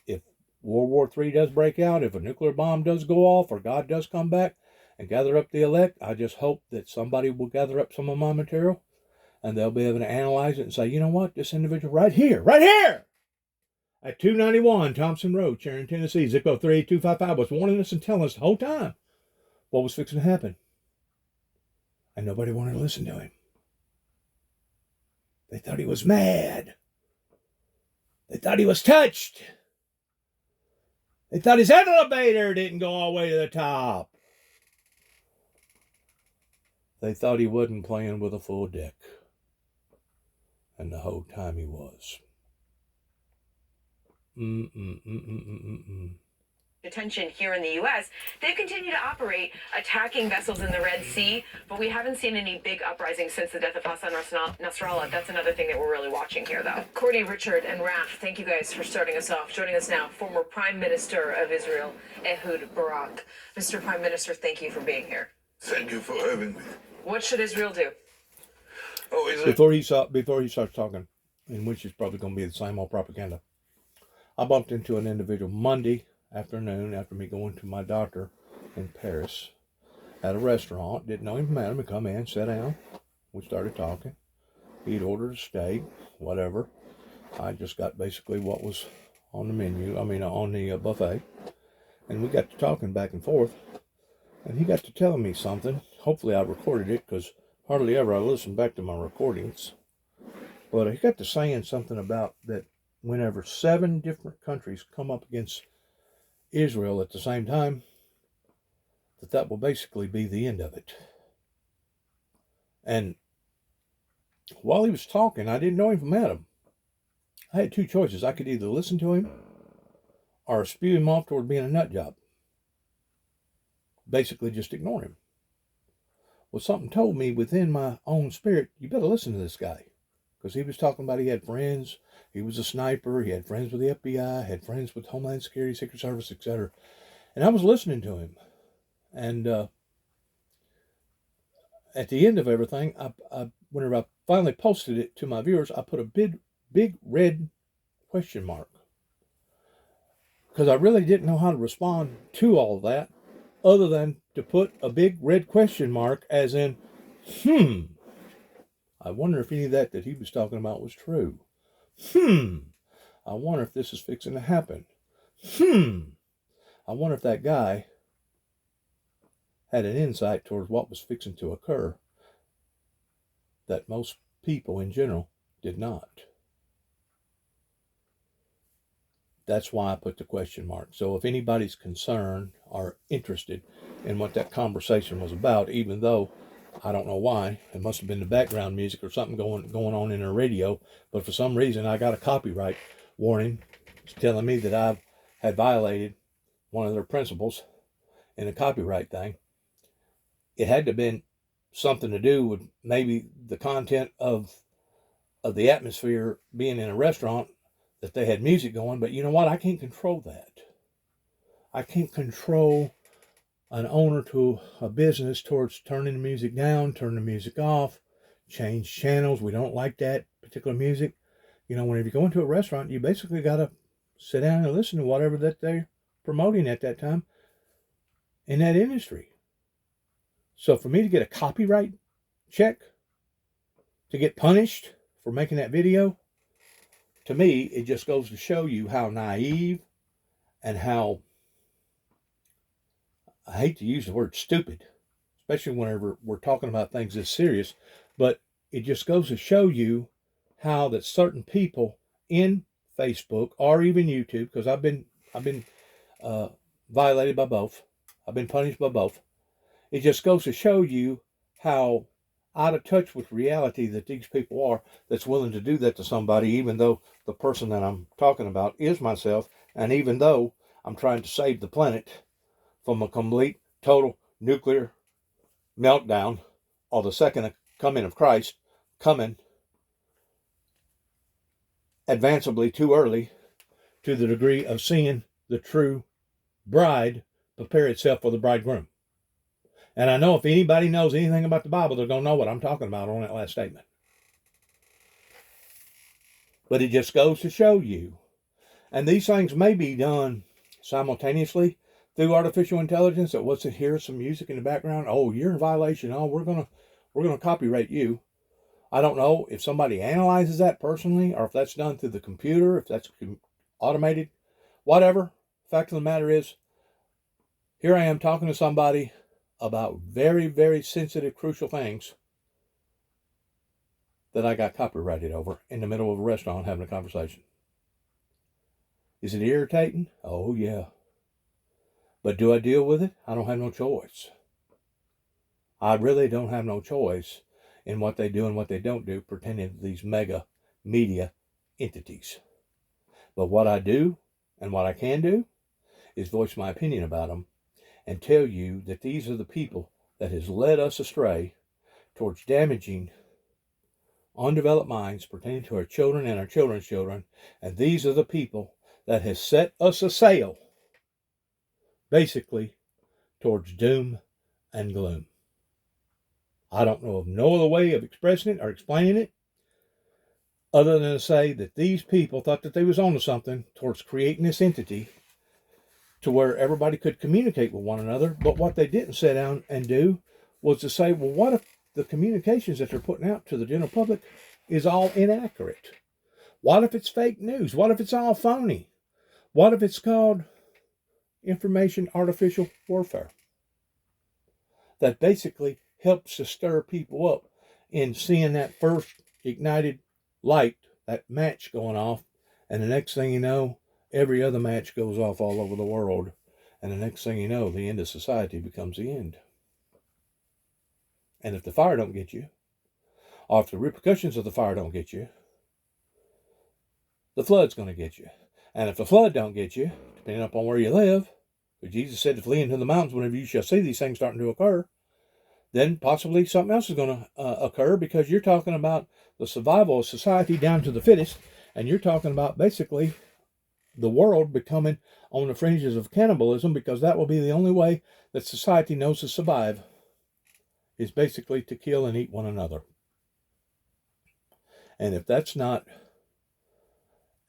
World War III does break out, if a nuclear bomb does go off, or God does come back and gather up the elect, I just hope that somebody will gather up some of my material, and they'll be able to analyze it and say, you know what, this individual right here, at 291 Thompson Road, Sharon, Tennessee, zip code 38255, was warning us and telling us the whole time what was fixing to happen. And nobody wanted to listen to him. They thought he was mad. They thought he was touched. They thought his elevator didn't go all the way to the top. They thought he wasn't playing with a full deck. And the whole time he was. Detention here in the U.S., they've continued to operate, attacking vessels in the Red Sea, but we haven't seen any big uprisings since the death of Hassan Nasrallah. That's another thing that we're really watching here, though. Courtney, Richard, and Raf, thank you guys for starting us off. Joining us now, former Prime Minister of Israel, Ehud Barak. Mr. Prime Minister, thank you for being here. Thank you for having me. What should Israel do? Before he starts talking, in which is probably going to be the same old propaganda, I bumped into an individual Monday afternoon after me going to my doctor in Paris at a restaurant. Didn't know him from Adam. He come in, sat down. We started talking. He'd ordered a steak, whatever. I just got basically what was on the menu, on the buffet. And we got to talking back and forth. And he got to telling me something. Hopefully I recorded it, because hardly ever I listen back to my recordings. But he got to saying something about that whenever 7 different countries come up against Israel at the same time, that will basically be the end of it. And while he was talking, I didn't know him from Adam. I had 2 choices. I could either listen to him or spew him off toward being a nut job. Basically just ignore him. Well, something told me within my own spirit, you better listen to this guy. Because he was talking about he had friends, he was a sniper, he had friends with the FBI, had friends with Homeland Security, Secret Service, etc. And I was listening to him. And at the end of everything, whenever I finally posted it to my viewers, I put a big red question mark. Because I really didn't know how to respond to all of that, other than to put a big red question mark, as in, I wonder if any of that he was talking about was true. I wonder if this is fixing to happen. I wonder if that guy had an insight towards what was fixing to occur that most people in general did not. That's why I put the question mark. So if anybody's concerned or interested in what that conversation was about, even though I don't know why, it must have been the background music or something going on in the radio, but for some reason I got a copyright warning telling me that I had violated one of their principles in a copyright thing. It had to have been something to do with maybe the content of the atmosphere being in a restaurant, that they had music going, but you know what? I can't control that. I can't control an owner to a business towards turning the music down, turn the music off, change channels. We don't like that particular music. You know, whenever you go into a restaurant, you basically got to sit down and listen to whatever that they're promoting at that time in that industry. So for me to get a copyright check, to get punished for making that video, to me, it just goes to show you how naive and how, I hate to use the word stupid, especially whenever we're talking about things this serious, but it just goes to show you how that certain people in Facebook or even YouTube, because I've been violated by both, I've been punished by both. It just goes to show you how out of touch with reality that these people are, that's willing to do that to somebody, even though the person that I'm talking about is myself, and even though I'm trying to save the planet from a complete, total nuclear meltdown, or the second coming of Christ coming advancedly too early, to the degree of seeing the true bride prepare itself for the bridegroom. And I know if anybody knows anything about the Bible, they're going to know what I'm talking about on that last statement. But it just goes to show you, and these things may be done simultaneously through artificial intelligence. That what's it, here's some music in the background. Oh, you're in violation. Oh, we're gonna copyright you. I don't know if somebody analyzes that personally, or if that's done through the computer, if that's automated, whatever. Fact of the matter is, here I am talking to somebody about very, very sensitive, crucial things that I got copyrighted over in the middle of a restaurant having a conversation. Is it irritating? Oh, yeah. But do I deal with it? I don't have no choice. I really don't have no choice in what they do and what they don't do pertaining to these mega media entities. But what I do and what I can do is voice my opinion about them and tell you that these are the people that has led us astray towards damaging undeveloped minds pertaining to our children and our children's children. And these are the people that has set us a sail basically towards doom and gloom. I don't know of no other way of expressing it or explaining it other than to say that these people thought that they was onto something towards creating this entity to where everybody could communicate with one another. But what they didn't sit down and do was to say, well, what if the communications that they're putting out to the general public is all inaccurate? What if it's fake news? What if it's all phony? What if it's called information artificial warfare? That basically helps to stir people up in seeing that first ignited light, that match going off, and the next thing you know, every other match goes off all over the world, and the next thing you know, the end of society becomes the end. And if the fire don't get you, or if the repercussions of the fire don't get you, the flood's going to get you. And if the flood don't get you, depending upon where you live, but Jesus said to flee into the mountains whenever you shall see these things starting to occur, then possibly something else is going to occur, because you're talking about the survival of society down to the fittest, and you're talking about basically the world becoming on the fringes of cannibalism, because that will be the only way that society knows to survive, is basically to kill and eat one another. And if that's not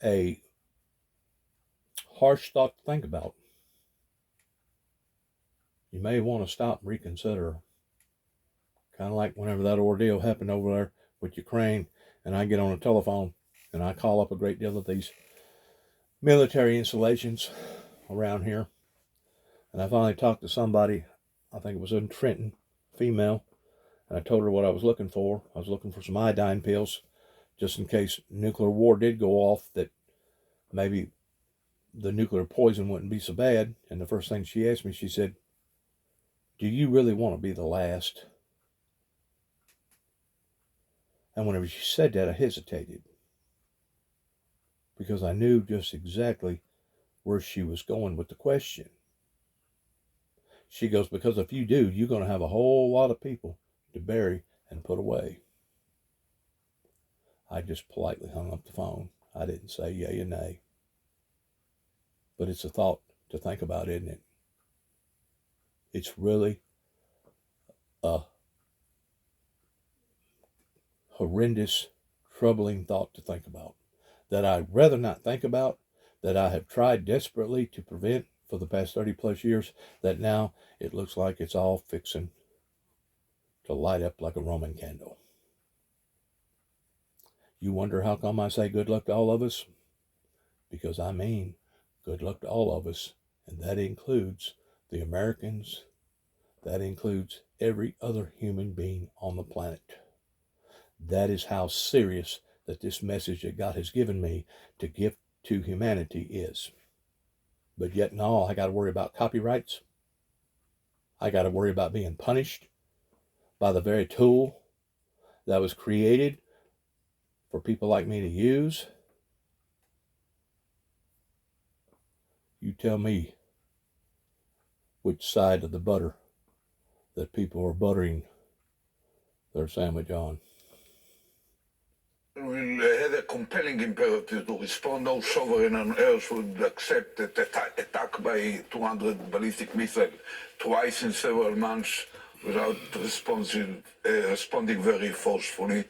a harsh thought to think about, you may want to stop and reconsider. Kind of like whenever that ordeal happened over there with Ukraine, and I get on a telephone and I call up a great deal of these military installations around here. And I finally talked to somebody, I think it was in Trenton, female, and I told her what I was looking for. I was looking for some iodine pills, just in case nuclear war did go off, that maybe the nuclear poison wouldn't be so bad. And the first thing she asked me, she said, "Do you really want to be the last?" And whenever she said that, I hesitated, because I knew just exactly where she was going with the question. She goes, because if you do, you're going to have a whole lot of people to bury and put away. I just politely hung up the phone. I didn't say yay or nay. But it's a thought to think about, isn't it? It's really a horrendous, troubling thought to think about, that I'd rather not think about, that I have tried desperately to prevent for the past 30 plus years, that now it looks like it's all fixing to light up like a Roman candle. You wonder how come I say good luck to all of us? Because I mean good luck to all of us, and that includes the Americans, that includes every other human being on the planet. That is how serious that this message that God has given me to give to humanity is. But yet in all, I got to worry about copyrights. I got to worry about being punished by the very tool that was created for people like me to use. You tell me which side of the butter that people are buttering their sandwich on. Will have a compelling imperative to respond. No sovereign on earth would accept that attack by 200 ballistic missiles twice in several months without responding very forcefully.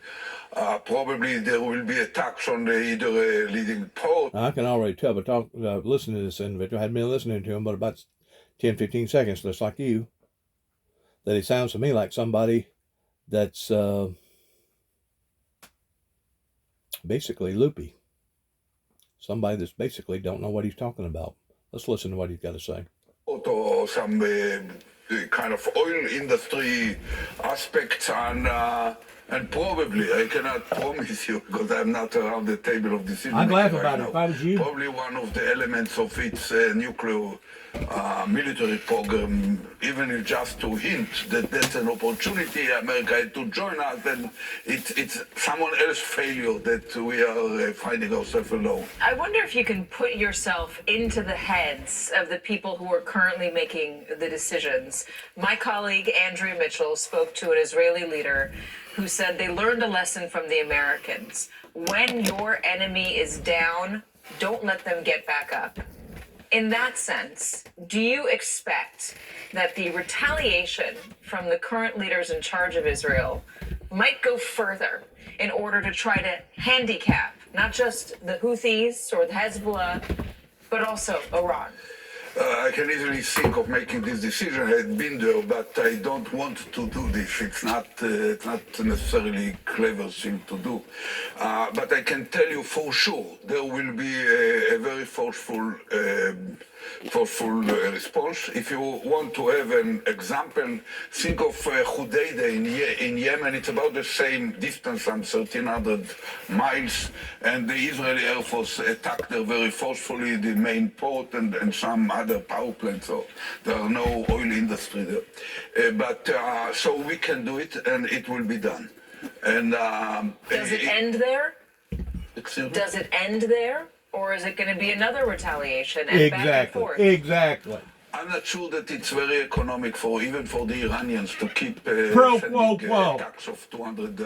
Probably there will be attacks on either a leading port. I can already tell, but listening to this individual, I hadn't been listening to him, but about 10, 15 seconds, just like you, that he sounds to me like somebody that's basically loopy. Somebody that's basically don't know what he's talking about. Let's listen to what he's got to say. Or some kind of oil industry aspects, and probably, I cannot promise you because I'm not around the table of decision. I'd laugh about it if I was you. Probably one of the elements of its nuclear military program, even if just to hint that that's an opportunity America to join us, then it's someone else's failure that we are finding ourselves alone. I wonder if you can put yourself into the heads of the people who are currently making the decisions. My colleague Andrea Mitchell spoke to an Israeli leader who said they learned a lesson from the Americans. When your enemy is down, don't let them get back up. In that sense, do you expect that the retaliation from the current leaders in charge of Israel might go further in order to try to handicap not just the Houthis or the Hezbollah, but also Iran? I can easily think of making this decision. I had been there, but I don't want to do this. It's not necessarily a clever thing to do. But I can tell you for sure there will be a very forceful response. If you want to have an example, think of Hudaydah in Yemen. It's about the same distance, some 1,300 miles, and the Israeli Air Force attacked there very forcefully, the main port and some other power plants. So there are no oil industry there. So we can do it, and it will be done. And does it end there? Excuse me? Does it end there? Or is it going to be another retaliation and back and forth? Exactly. I'm not sure that it's very economic even for the Iranians to keep sending attacks of 200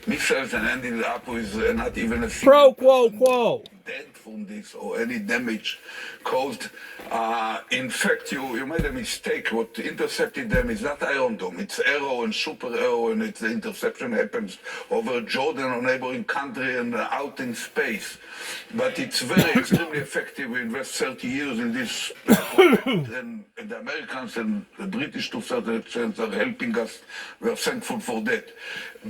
missiles and ending up with not even a dead from this or any damage caused. In fact, you made a mistake. What intercepted them is not Iron Dome. It's Arrow and Super Arrow, and the interception happens over Jordan or neighboring country and out in space. But it's very extremely effective. We invest 30 years in this and the Americans and the British to a certain extent are helping us. We are thankful for that.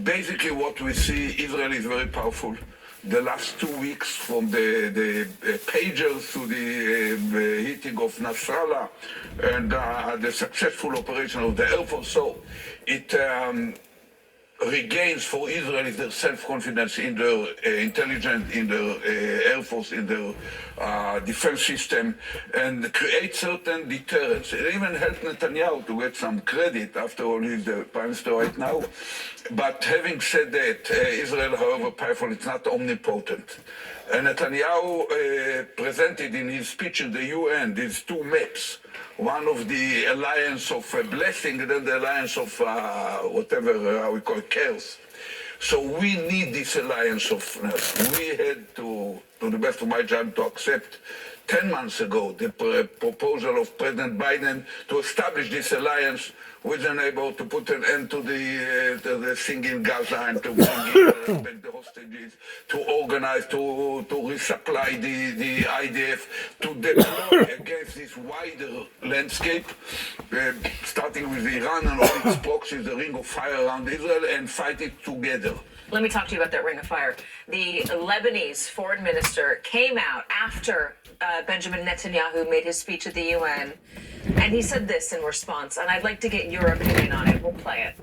Basically what we see, Israel is very powerful. The last 2 weeks, from the pagers to the hitting of Nasrallah and the successful operation of the Air Force, so it regains for Israel their self-confidence in their intelligence, in their Air Force, in their defense system, and create certain deterrence. It even helped Netanyahu to get some credit. After all, he's the prime minister right now. But having said that, Israel, however powerful, it's not omnipotent. And Netanyahu presented in his speech in the UN these two maps. One of the alliance of blessing and then the alliance of whatever how we call it, chaos. So we need this alliance of we had to the best of my judgment, to accept 10 months ago, the proposal of President Biden to establish this alliance was unable to put an end to the thing in Gaza and to bring back the hostages, to organize, to resupply the IDF, to deploy against this wider landscape, starting with Iran and all its proxies, the ring of fire around Israel, and fight it together. Let me talk to you about that ring of fire. The Lebanese foreign minister came out after Benjamin Netanyahu made his speech at the UN, and he said this in response, and I'd like to get your opinion on it. We'll play it.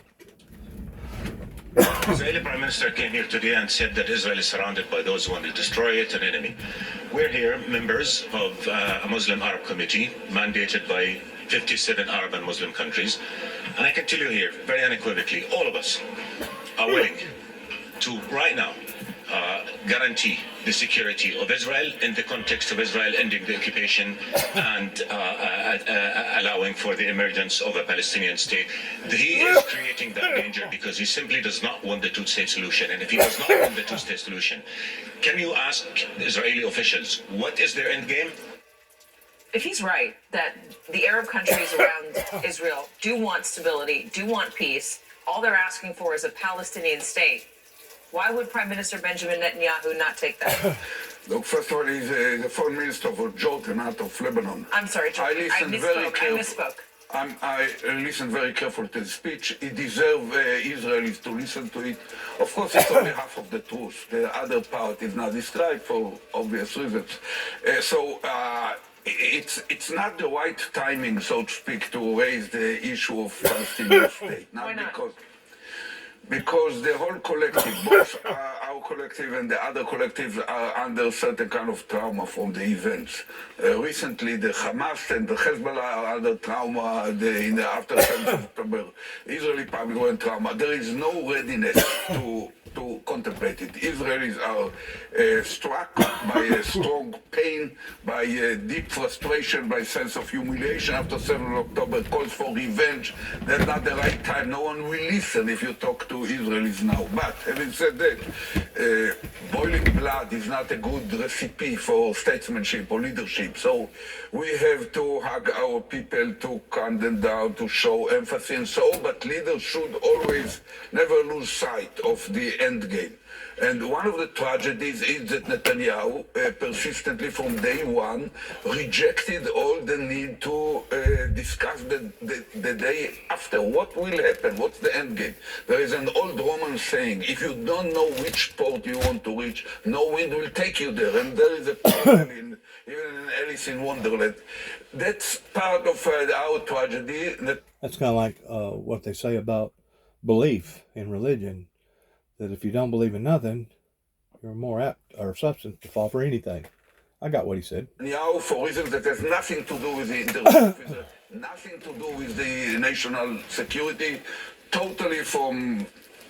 The Israeli Prime Minister came here today and said that Israel is surrounded by those who want to destroy it, an enemy. We're here, members of a Muslim Arab committee, mandated by 57 Arab and Muslim countries, and I can tell you here, very unequivocally, all of us are willing to, right now, guarantee the security of Israel in the context of Israel ending the occupation and allowing for the emergence of a Palestinian state. He is creating that danger because he simply does not want the two-state solution. And if he does not want the two-state solution, can you ask Israeli officials, what is their end game? If he's right that the Arab countries around Israel do want stability, do want peace, all they're asking for is a Palestinian state, why would Prime Minister Benjamin Netanyahu not take that? Look, first of all, he's the foreign minister of Jordan, out of Lebanon. I'm sorry, Jordan. I misspoke. I listened very carefully to his speech. He deserves Israelis to listen to it. Of course, it's only half of the truth. The other part is not described for obvious reasons. It's not the right timing, so to speak, to raise the issue of Palestinian state. Why not? Because the whole collective, both our collective and the other collectives, are under certain kind of trauma from the events. Recently, the Hamas and the Hezbollah are under trauma after 7th of October. Israeli public were in trauma. There is no readiness to contemplate it. Israelis are struck by a strong pain, by deep frustration, by sense of humiliation after 7th of October, calls for revenge. That's not the right time. No one will listen if you talk to Israelis now. But having said that, boiling blood is not a good recipe for statesmanship or leadership. So we have to hug our people, to calm them down, to show empathy and so on. But leaders should always never lose sight of the end game. And one of the tragedies is that Netanyahu persistently from day one rejected all the need to discuss the day after. What will happen? What's the end game? There is an old Roman saying, if you don't know which port you want to reach, no wind will take you there. And there is a parallel even in Alice in Wonderland. That's part of our tragedy. That's kind of like what they say about belief in religion. That if you don't believe in nothing, you're more apt or substance to fall for anything. I got what he said. Now, for reasons that has nothing to do with the interest, nothing to do with the national security, totally from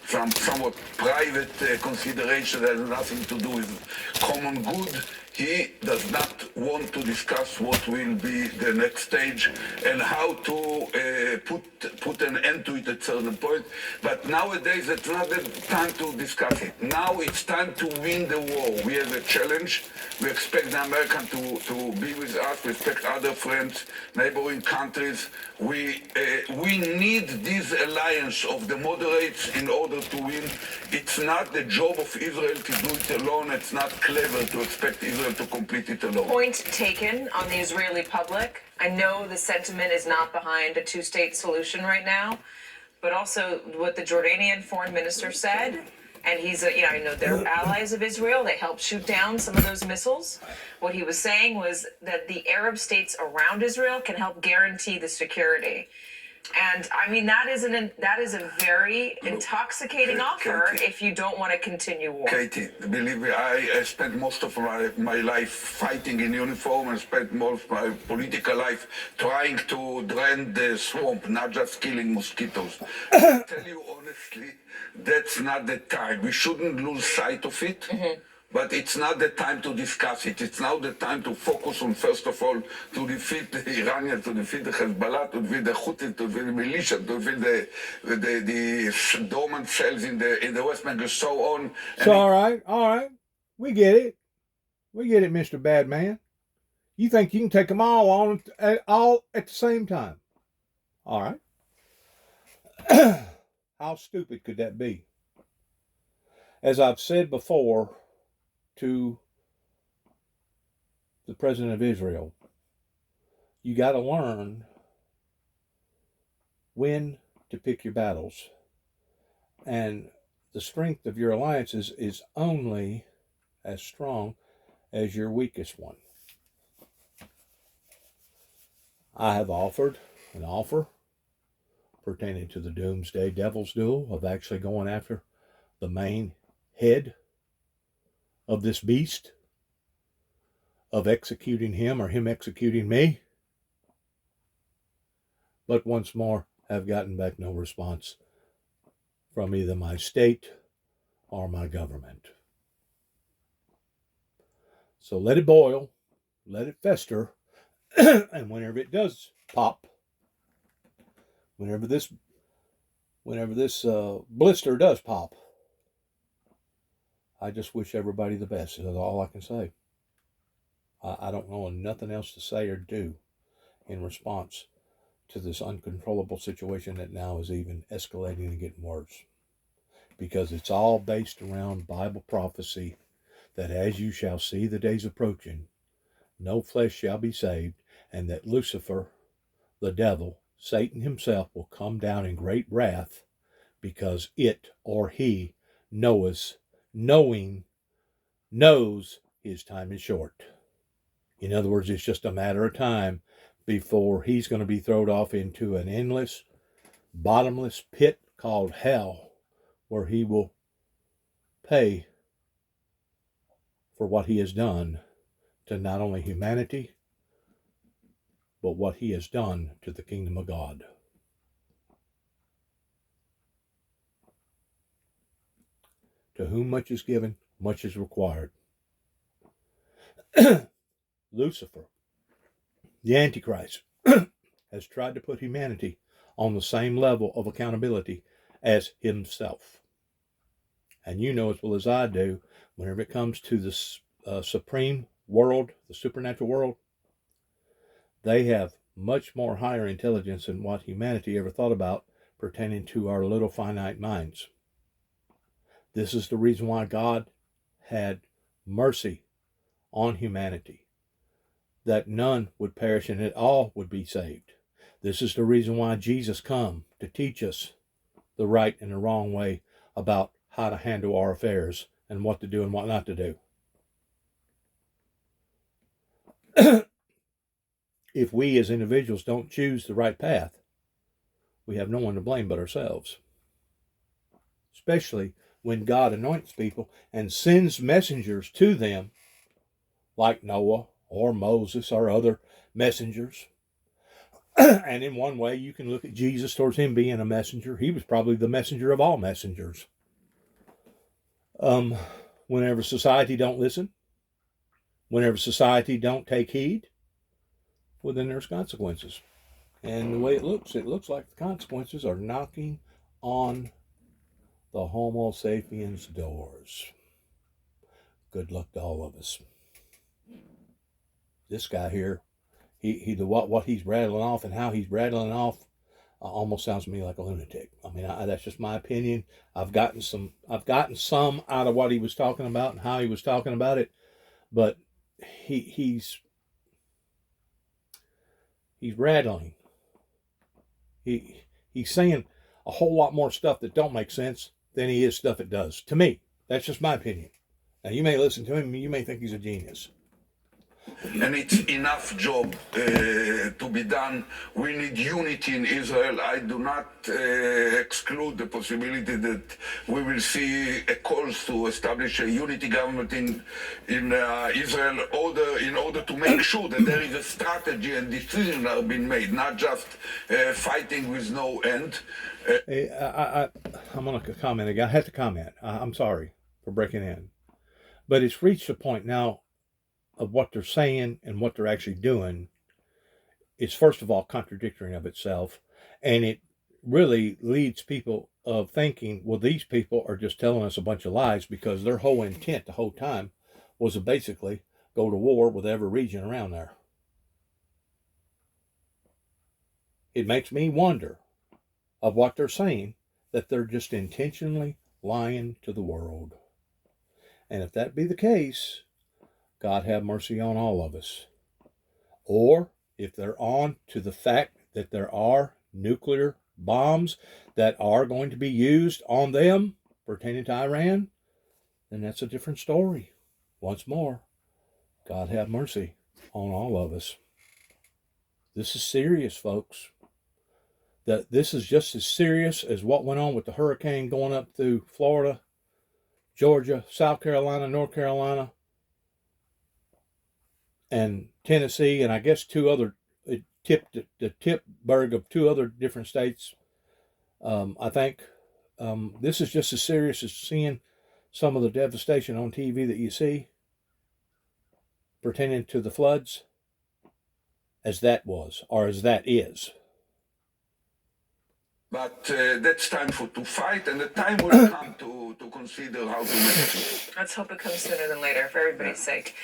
some somewhat private consideration that has nothing to do with common good. He does not want to discuss what will be the next stage and how to put an end to it at a certain point. But nowadays, it's not the time to discuss it. Now it's time to win the war. We have a challenge. We expect the Americans to be with us. We expect other friends, neighboring countries. We need this alliance of the moderates in order to win. It's not the job of Israel to do it alone. It's not clever to expect Israel to complete it alone. Point taken on the Israeli public. I know the sentiment is not behind a two-state solution right now, but also what the Jordanian foreign minister said, and he's, I know they're allies of Israel. They helped shoot down some of those missiles. What he was saying was that the Arab states around Israel can help guarantee the security. And I mean, that is a very intoxicating offer if you don't want to continue war. Katie, believe me, I spent most of my life fighting in uniform and spent most of my political life trying to drain the swamp, not just killing mosquitoes. I tell you honestly, that's not the time. We shouldn't lose sight of it. Mm-hmm. But it's not the time to discuss it. It's now the time to focus on, first of all, to defeat the Iranians, to defeat the Hezbollah, to defeat the Houthis, to defeat the militia, to defeat the dormant cells in the West Bank, and so on. So, all right. We get it. We get it, Mr. Bad Man. You think you can take them all at the same time. All right. How stupid could that be? As I've said before to the president of Israel, you got to learn when to pick your battles. And the strength of your alliances is only as strong as your weakest one. I have offered an offer pertaining to the Doomsday Devil's Duel of actually going after the main head of this beast, of executing him or him executing me. But once more, I've gotten back no response from either my state or my government. So let it boil, let it fester, and whenever it does pop, whenever this blister does pop, I just wish everybody the best. That's all I can say. I don't know nothing else to say or do in response to this uncontrollable situation that now is even escalating and getting worse. Because it's all based around Bible prophecy that as you shall see the days approaching, no flesh shall be saved, and that Lucifer, the devil, Satan himself, will come down in great wrath because it or he knows his time is short. In other words, it's just a matter of time before he's going to be thrown off into an endless, bottomless pit called hell, where he will pay for what he has done to not only humanity, but what he has done to the kingdom of God. To whom much is given, much is required. Lucifer, the Antichrist, has tried to put humanity on the same level of accountability as himself. And you know as well as I do, whenever it comes to the supreme world, the supernatural world, they have much more higher intelligence than what humanity ever thought about pertaining to our little finite minds. This is the reason why God had mercy on humanity, that none would perish and that all would be saved. This is the reason why Jesus come to teach us the right and the wrong way about how to handle our affairs and what to do and what not to do. If we as individuals don't choose the right path, we have no one to blame but ourselves. Especially when God anoints people and sends messengers to them, like Noah or Moses or other messengers. And in one way, you can look at Jesus towards him being a messenger. He was probably the messenger of all messengers. Whenever society don't listen, whenever society don't take heed, well, then there's consequences. And the way it looks like the consequences are knocking on the Homo sapiens doors. Good luck to all of us. This guy here, what he's rattling off and how he's rattling off almost sounds to me like a lunatic. I mean, that's just my opinion. I've gotten some out of what he was talking about and how he was talking about it, but he's rattling. He's saying a whole lot more stuff that don't make sense than he is stuff that does. To me, that's just my opinion. Now, you may listen to him, you may think he's a genius. And it's enough job to be done. We need unity in Israel. I do not exclude the possibility that we will see a calls to establish a unity government in Israel in order to make sure that there is a strategy and decisions are being made, not just fighting with no end. I'm going to comment again. I have to comment. I'm sorry for breaking in. But it's reached a point now of what they're saying and what they're actually doing is, first of all, contradictory of itself. And it really leads people of thinking, well, these people are just telling us a bunch of lies, because their whole intent the whole time was to basically go to war with every region around there. it makes me wonder of what they're saying, that they're just intentionally lying to the world. And if that be the case, God have mercy on all of us. Or if they're on to the fact that there are nuclear bombs that are going to be used on them pertaining to Iran, then that's a different story. Once more, God have mercy on all of us. This is serious, folks. That this is just as serious as what went on with the hurricane going up through Florida, Georgia, South Carolina, North Carolina, and Tennessee, and I guess two other, it tipped the tipberg of two other different states. I think this is just as serious as seeing some of the devastation on TV that you see pertaining to the floods as that was, or as that is. But that's time to fight, and the time will come to consider how to manage it. Let's hope it comes sooner than later for everybody's sake.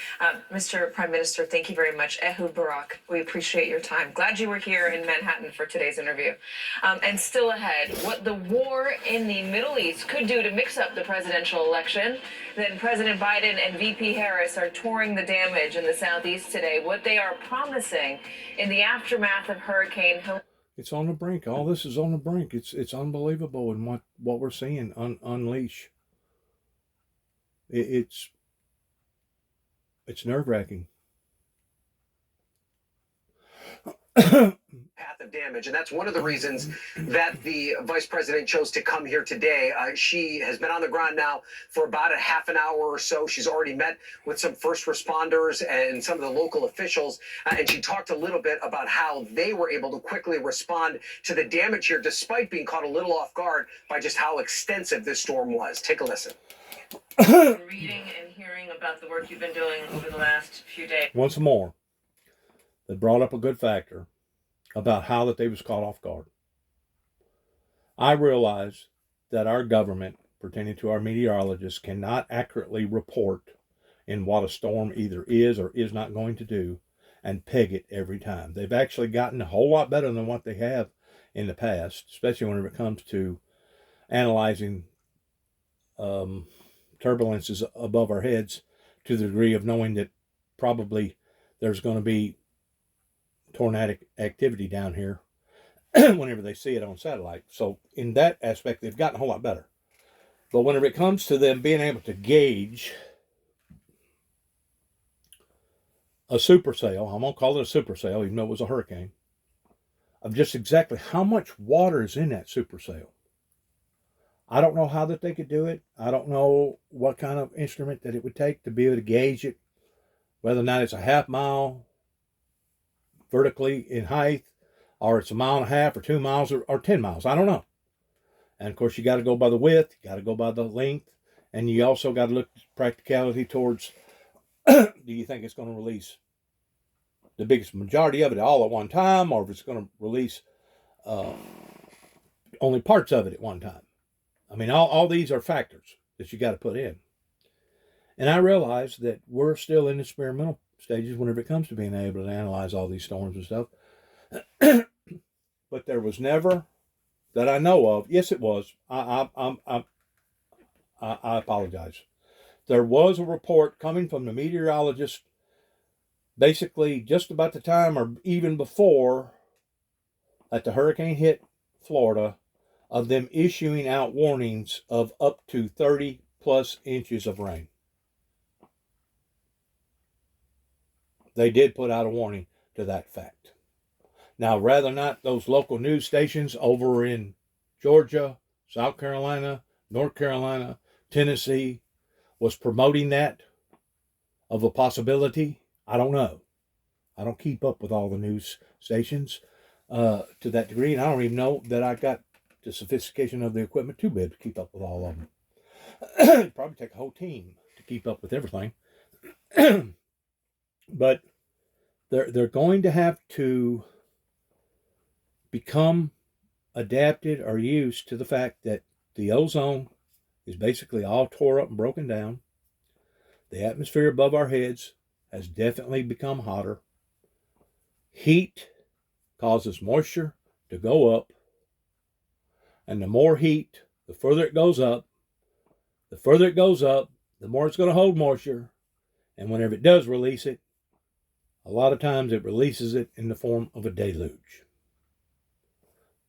Mr. Prime Minister, thank you very much. Ehud Barak, we appreciate your time. Glad you were here in Manhattan for today's interview. And still ahead, what the war in the Middle East could do to mix up the presidential election. Then President Biden and VP Harris are touring the damage in the Southeast today. What they are promising in the aftermath of Hurricane Helene. It's on the brink. All this is on the brink. It's unbelievable in what we're seeing unleash. It's nerve-wracking. Path of damage, and that's one of the reasons that the vice president chose to come here today. She has been on the ground now for about a half an hour or so. She's already met with some first responders and some of the local officials, and she talked a little bit about how they were able to quickly respond to the damage here, despite being caught a little off guard by just how extensive this storm was. Take a listen. Reading and hearing about the work you've been doing over the last few days. Once more, they brought up a good factor about how that they was caught off guard. I realize that our government, pertaining to our meteorologists, cannot accurately report in what a storm either is or is not going to do and peg it every time. They've actually gotten a whole lot better than what they have in the past, especially whenever it comes to analyzing turbulences above our heads, to the degree of knowing that probably there's going to be tornadic activity down here whenever they see it on satellite. So in that aspect, they've gotten a whole lot better. But whenever it comes to them being able to gauge a supercell, I'm going to call it a supercell, even though it was a hurricane, of just exactly how much water is in that supercell. I don't know how that they could do it. I don't know what kind of instrument that it would take to be able to gauge it, whether or not it's a half mile vertically in height, or it's a mile and a half or 2 miles or 10 miles. I don't know. And of course, you got to go by the width, you got to go by the length, and you also got to look at practicality towards do you think it's going to release the biggest majority of it all at one time, or if it's going to release only parts of it at one time. I mean, all these are factors that you got to put in. And I realize that we're still in the experimental stages whenever it comes to being able to analyze all these storms and stuff. But there was never, that I know of, yes it was, I apologize. There was a report coming from the meteorologist basically just about the time or even before that the hurricane hit Florida, of them issuing out warnings of up to 30 plus inches of rain. They did put out a warning to that fact. Now, rather not those local news stations over in Georgia, South Carolina, North Carolina, Tennessee was promoting that of a possibility, I don't know. I don't keep up with all the news stations to that degree, and I don't even know that I got the sophistication of the equipment to be able to keep up with all of them. It'd probably take a whole team to keep up with everything. But they're going to have to become adapted or used to the fact that the ozone is basically all tore up and broken down. The atmosphere above our heads has definitely become hotter. Heat causes moisture to go up. And the more heat, the further it goes up, the more it's going to hold moisture. And whenever it does release it, a lot of times it releases it in the form of a deluge.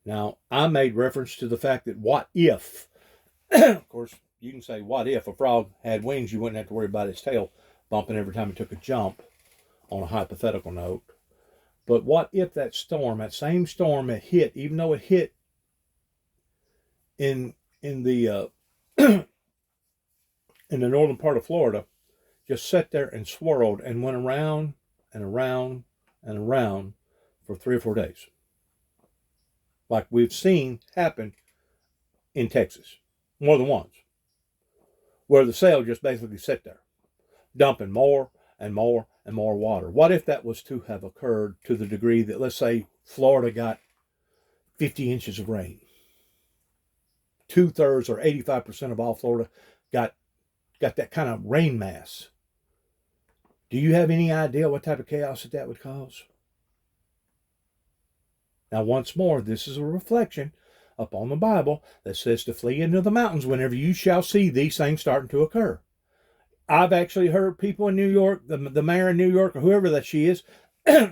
Now, I made reference to the fact that what if, of course, you can say, what if a frog had wings, you wouldn't have to worry about its tail bumping every time it took a jump, on a hypothetical note. But what if that storm, that same storm that hit, even though it hit in the in the northern part of Florida, just sat there and swirled and went around and around and around for 3 or 4 days, like we've seen happen in Texas more than once, where the sail just basically sat there, dumping more and more and more water. What if that was to have occurred to the degree that, let's say, Florida got 50 inches of rain? 2/3 or 85% of all Florida got that kind of rain mass. Do you have any idea what type of chaos that would cause? Now, once more, this is a reflection upon the Bible that says to flee into the mountains whenever you shall see these things starting to occur. I've actually heard people in New York, the mayor in New York, or whoever that she is,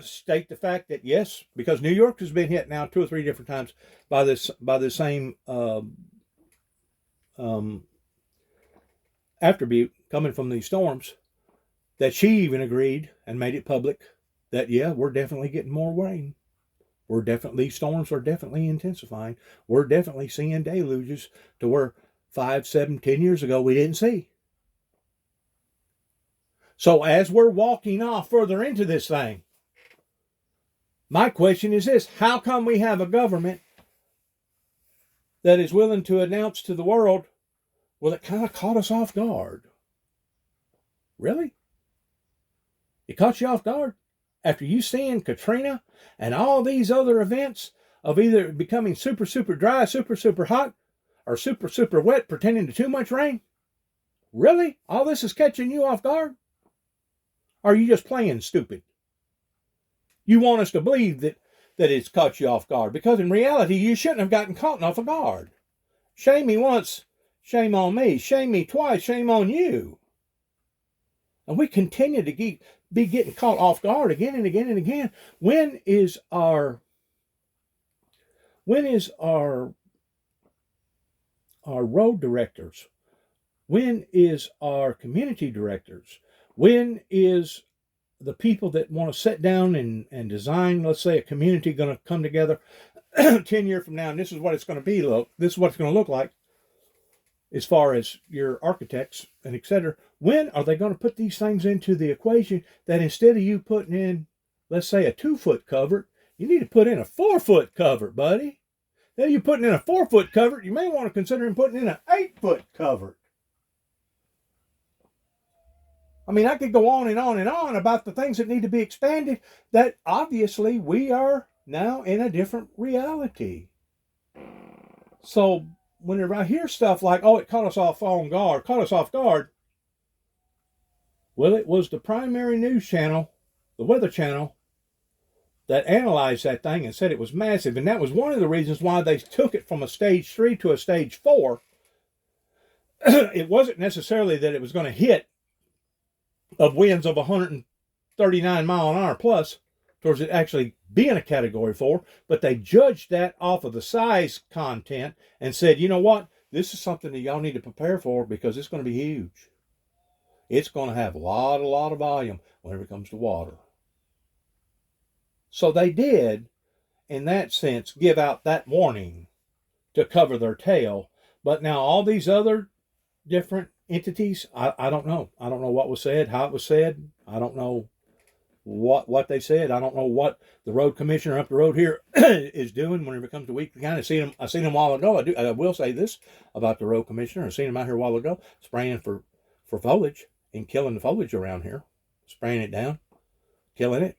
state the fact that yes, because New York has been hit now 2 or 3 different times by the same attribute coming from these storms, that she even agreed and made it public that yeah, we're definitely getting more rain. These storms are definitely intensifying. We're definitely seeing deluges to where 5, 7, 10 years ago we didn't see. So as we're walking off further into this thing, my question is this: how come we have a government that is willing to announce to the world, well, it kind of caught us off guard? Really? It caught you off guard? After you seeing Katrina and all these other events of either becoming super, super dry, super, super hot, or super, super wet, pretending to too much rain? Really? All this is catching you off guard? Or are you just playing stupid? You want us to believe that it's caught you off guard, because in reality, you shouldn't have gotten caught off guard. Shame me once, shame on me. Shame me twice, shame on you. And we continue to be getting caught off guard again and again and again. When is our road directors? When is our community directors? When is the people that want to sit down and design, let's say, a community going to come together 10 years from now, and this is what it's going to be, this is what it's going to look like as far as your architects and etc. When are they going to put these things into the equation that instead of you putting in, let's say, a 2-foot covert, you need to put in a 4-foot covert, buddy? Then you're putting in a 4-foot covert, you may want to consider putting in an 8-foot covert. I mean, I could go on and on and on about the things that need to be expanded, that obviously we are now in a different reality. So whenever I hear stuff like, oh, it caught us off guard, well, it was the primary news channel, the Weather Channel, that analyzed that thing and said it was massive. And that was one of the reasons why they took it from a stage 3 to a stage 4. It wasn't necessarily that it was going to hit of winds of 139 mile an hour plus towards it actually being a category 4, but they judged that off of the size content and said, you know what, this is something that y'all need to prepare for, because it's going to be huge. It's going to have a lot of volume whenever it comes to water. So they did, in that sense, give out that warning to cover their tail. But now all these other different entities, I don't know. I don't know what was said, how it was said. I don't know what they said. I don't know what the road commissioner up the road here is doing whenever it comes to Weakley County. I seen him a while ago. I will say this about the road commissioner. I seen him out here a while ago spraying for foliage and killing the foliage around here, spraying it down, killing it,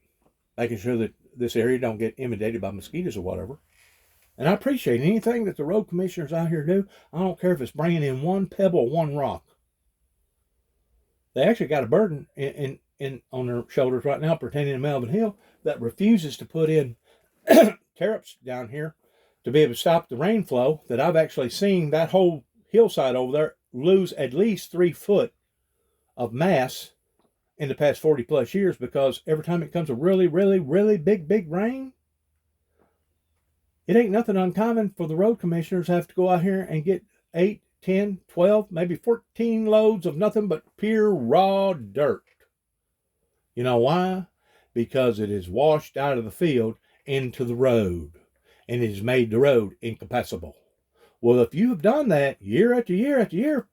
making sure that this area don't get inundated by mosquitoes or whatever. And I appreciate anything that the road commissioners out here do. I don't care if it's bringing in one pebble, one rock. They actually got a burden in on their shoulders right now pertaining to Melvin Hill that refuses to put in tear-ups down here to be able to stop the rain flow, that I've actually seen that whole hillside over there lose at least 3 foot of mass in the past 40 plus years, because every time it comes a really, really, really big rain, it ain't nothing uncommon for the road commissioners to have to go out here and get 8, 10, 12, maybe 14 loads of nothing but pure raw dirt. You know why? Because it is washed out of the field into the road, and it has made the road impassable. Well, if you have done that year after year after year,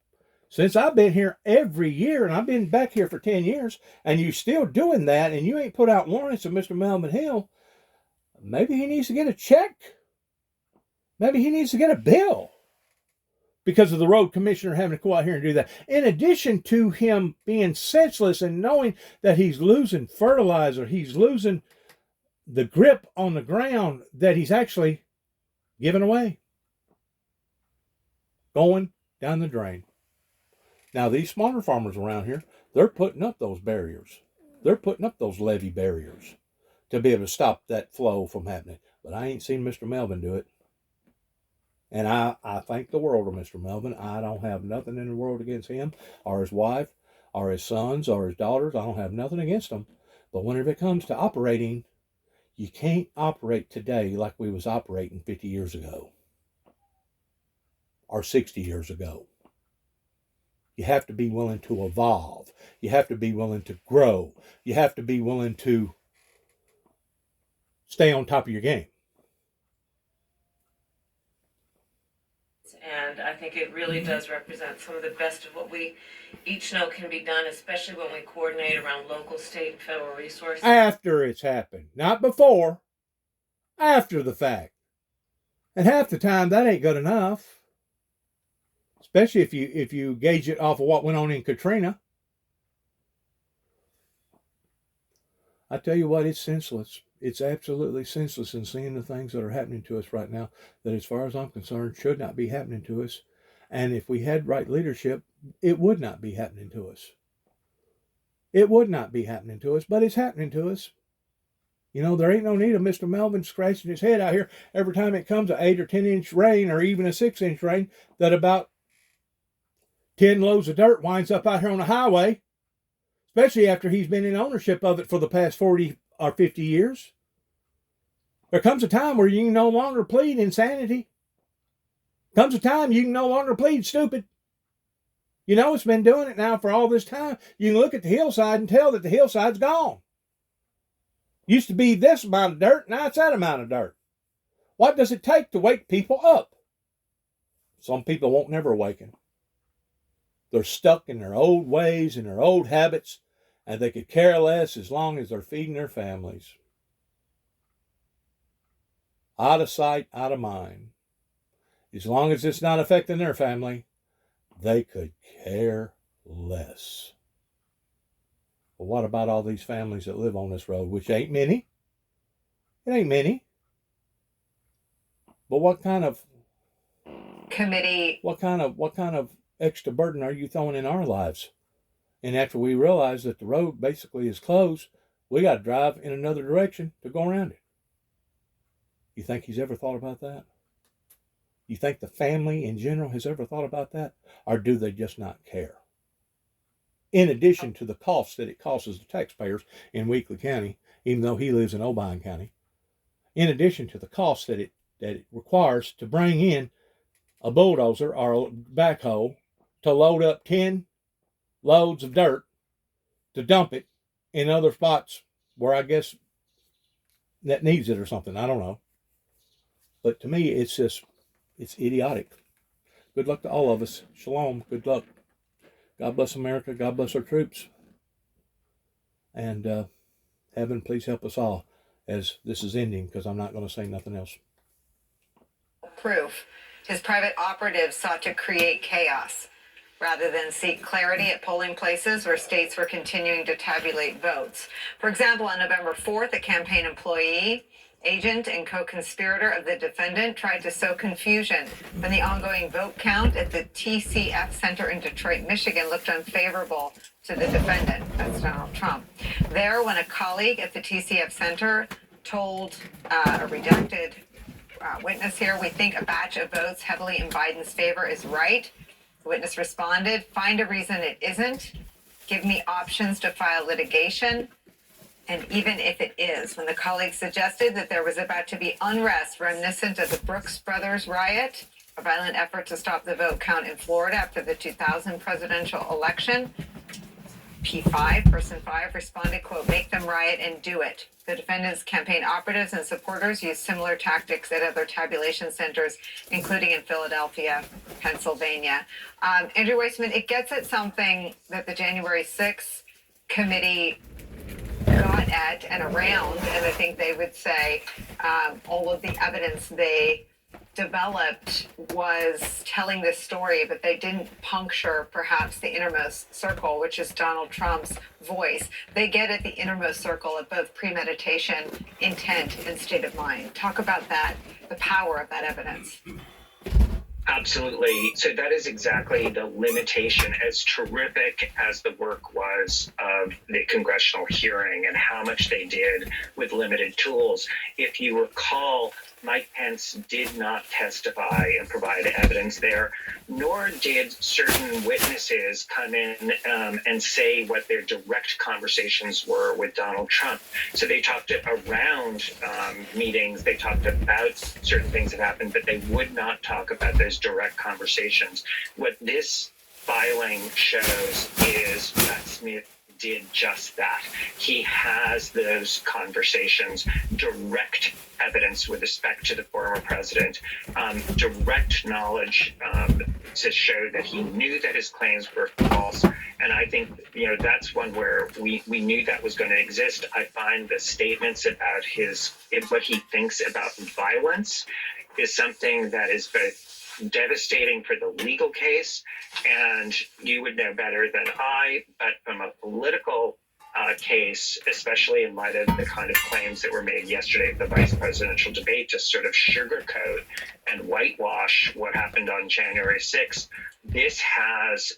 since I've been here every year, and I've been back here for 10 years, and you're still doing that, and you ain't put out warnings to Mr. Melvin Hill, maybe he needs to get a check. Maybe he needs to get a bill because of the road commissioner having to go out here and do that. In addition to him being senseless and knowing that he's losing fertilizer, he's losing the grip on the ground that he's actually giving away, going down the drain. Now, these smaller farmers around here, they're putting up those barriers. They're putting up those levee barriers to be able to stop that flow from happening. But I ain't seen Mr. Melvin do it. And I thank the world of Mr. Melvin. I don't have nothing in the world against him or his wife or his sons or his daughters. I don't have nothing against them. But whenever it comes to operating, you can't operate today like we was operating 50 years ago or 60 years ago. You have to be willing to evolve. You have to be willing to grow. You have to be willing to stay on top of your game. And I think it really does represent some of the best of what we each know can be done, especially when we coordinate around local, state, and federal resources. After it's happened, not before, after the fact. And half the time that ain't good enough. Especially if you gauge it off of what went on in Katrina. I tell you what, it's senseless. It's absolutely senseless in seeing the things that are happening to us right now that, as far as I'm concerned, should not be happening to us. And if we had right leadership, it would not be happening to us. It would not be happening to us, but it's happening to us. You know, there ain't no need of Mr. Melvin scratching his head out here every time it comes an 8 or 10 inch rain or even a 6 inch rain, that about 10 loads of dirt winds up out here on the highway, especially after he's been in ownership of it for the past 40 or 50 years. There comes a time where you can no longer plead insanity. Comes a time you can no longer plead stupid. You know, it's been doing it now for all this time. You can look at the hillside and tell that the hillside's gone. Used to be this amount of dirt, now it's that amount of dirt. What does it take to wake people up? Some people won't never awaken. They're stuck in their old ways and their old habits, and they could care less as long as they're feeding their families. Out of sight, out of mind. As long as it's not affecting their family, they could care less. Well, what about all these families that live on this road, which ain't many? It ain't many. But what kind of extra burden are you throwing in our lives? And after we realize that the road basically is closed, we got to drive in another direction to go around it. You think he's ever thought about that? You think the family in general has ever thought about that? Or do they just not care? In addition to the costs that it costs the taxpayers in Weakley County, even though he lives in Obion County, in addition to the costs that it requires to bring in a bulldozer or a backhoe to load up 10 loads of dirt to dump it in other spots where I guess that needs it or something. I don't know. But to me, it's idiotic. Good luck to all of us. Shalom. Good luck. God bless America. God bless our troops. And heaven, please help us all as this is ending, because I'm not going to say nothing else. Proof. His private operatives sought to create chaos rather than seek clarity at polling places where states were continuing to tabulate votes. For example, on November 4th, a campaign employee, agent, and co-conspirator of the defendant tried to sow confusion when the ongoing vote count at the TCF Center in Detroit, Michigan looked unfavorable to the defendant. That's Donald Trump. There, when a colleague at the TCF Center told a redacted witness here, we think a batch of votes heavily in Biden's favor is right. The witness responded, find a reason it isn't. Give me options to file litigation. And even if it is, when the colleague suggested that there was about to be unrest reminiscent of the Brooks Brothers riot, a violent effort to stop the vote count in Florida after the 2000 presidential election, P5, person 5, responded, quote, make them riot and do it. The defendant's campaign operatives and supporters used similar tactics at other tabulation centers, including in Philadelphia, Pennsylvania. Andrew Weissman, it gets at something that the January 6th committee got at and around, and I think they would say all of the evidence they developed was telling this story, but they didn't puncture perhaps the innermost circle, which is Donald Trump's voice. They get at the innermost circle of both premeditation, intent, and state of mind. Talk about that, the power of that evidence. Absolutely. So that is exactly the limitation, as terrific as the work was of the congressional hearing and how much they did with limited tools. If you recall, Mike Pence did not testify and provide evidence there, nor did certain witnesses come in and say what their direct conversations were with Donald Trump. So they talked around meetings, they talked about certain things that happened, but they would not talk about those direct conversations. What this filing shows is Pat Smith did just that. He has those conversations, direct evidence with respect to the former president, direct knowledge to show that he knew that his claims were false. And I think, that's one where we knew that was going to exist. I find the statements about what he thinks about violence is something that is both devastating for the legal case, and you would know better than I, but from a political case, especially in light of the kind of claims that were made yesterday at the vice presidential debate to sort of sugarcoat and whitewash what happened on January 6th, this has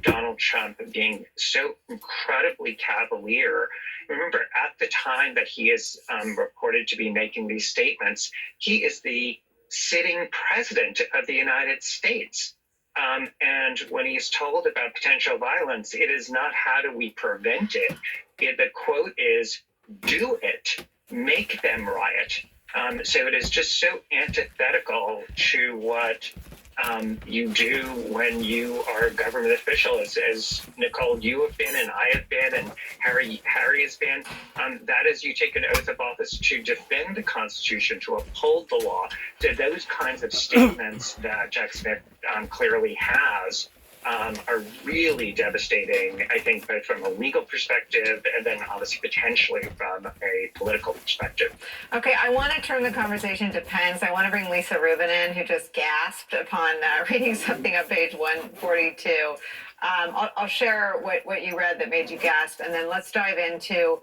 Donald Trump being so incredibly cavalier. Remember, at the time that he is reported to be making these statements, he is the sitting president of the United States. And when he's told about potential violence, it is not how do we prevent it. The quote is, do it, make them riot. So it is just so antithetical to what you do when you are a government official, as Nicole, you have been, and I have been, and Harry has been. That is, you take an oath of office to defend the Constitution, to uphold the law. So those kinds of statements that Jack Smith clearly has are really devastating, I think, both from a legal perspective and then obviously potentially from a political perspective. Okay, I want to turn the conversation to Pence. I want to bring Lisa Rubin in, who just gasped upon reading something on page 142. I'll share what you read that made you gasp, and then let's dive into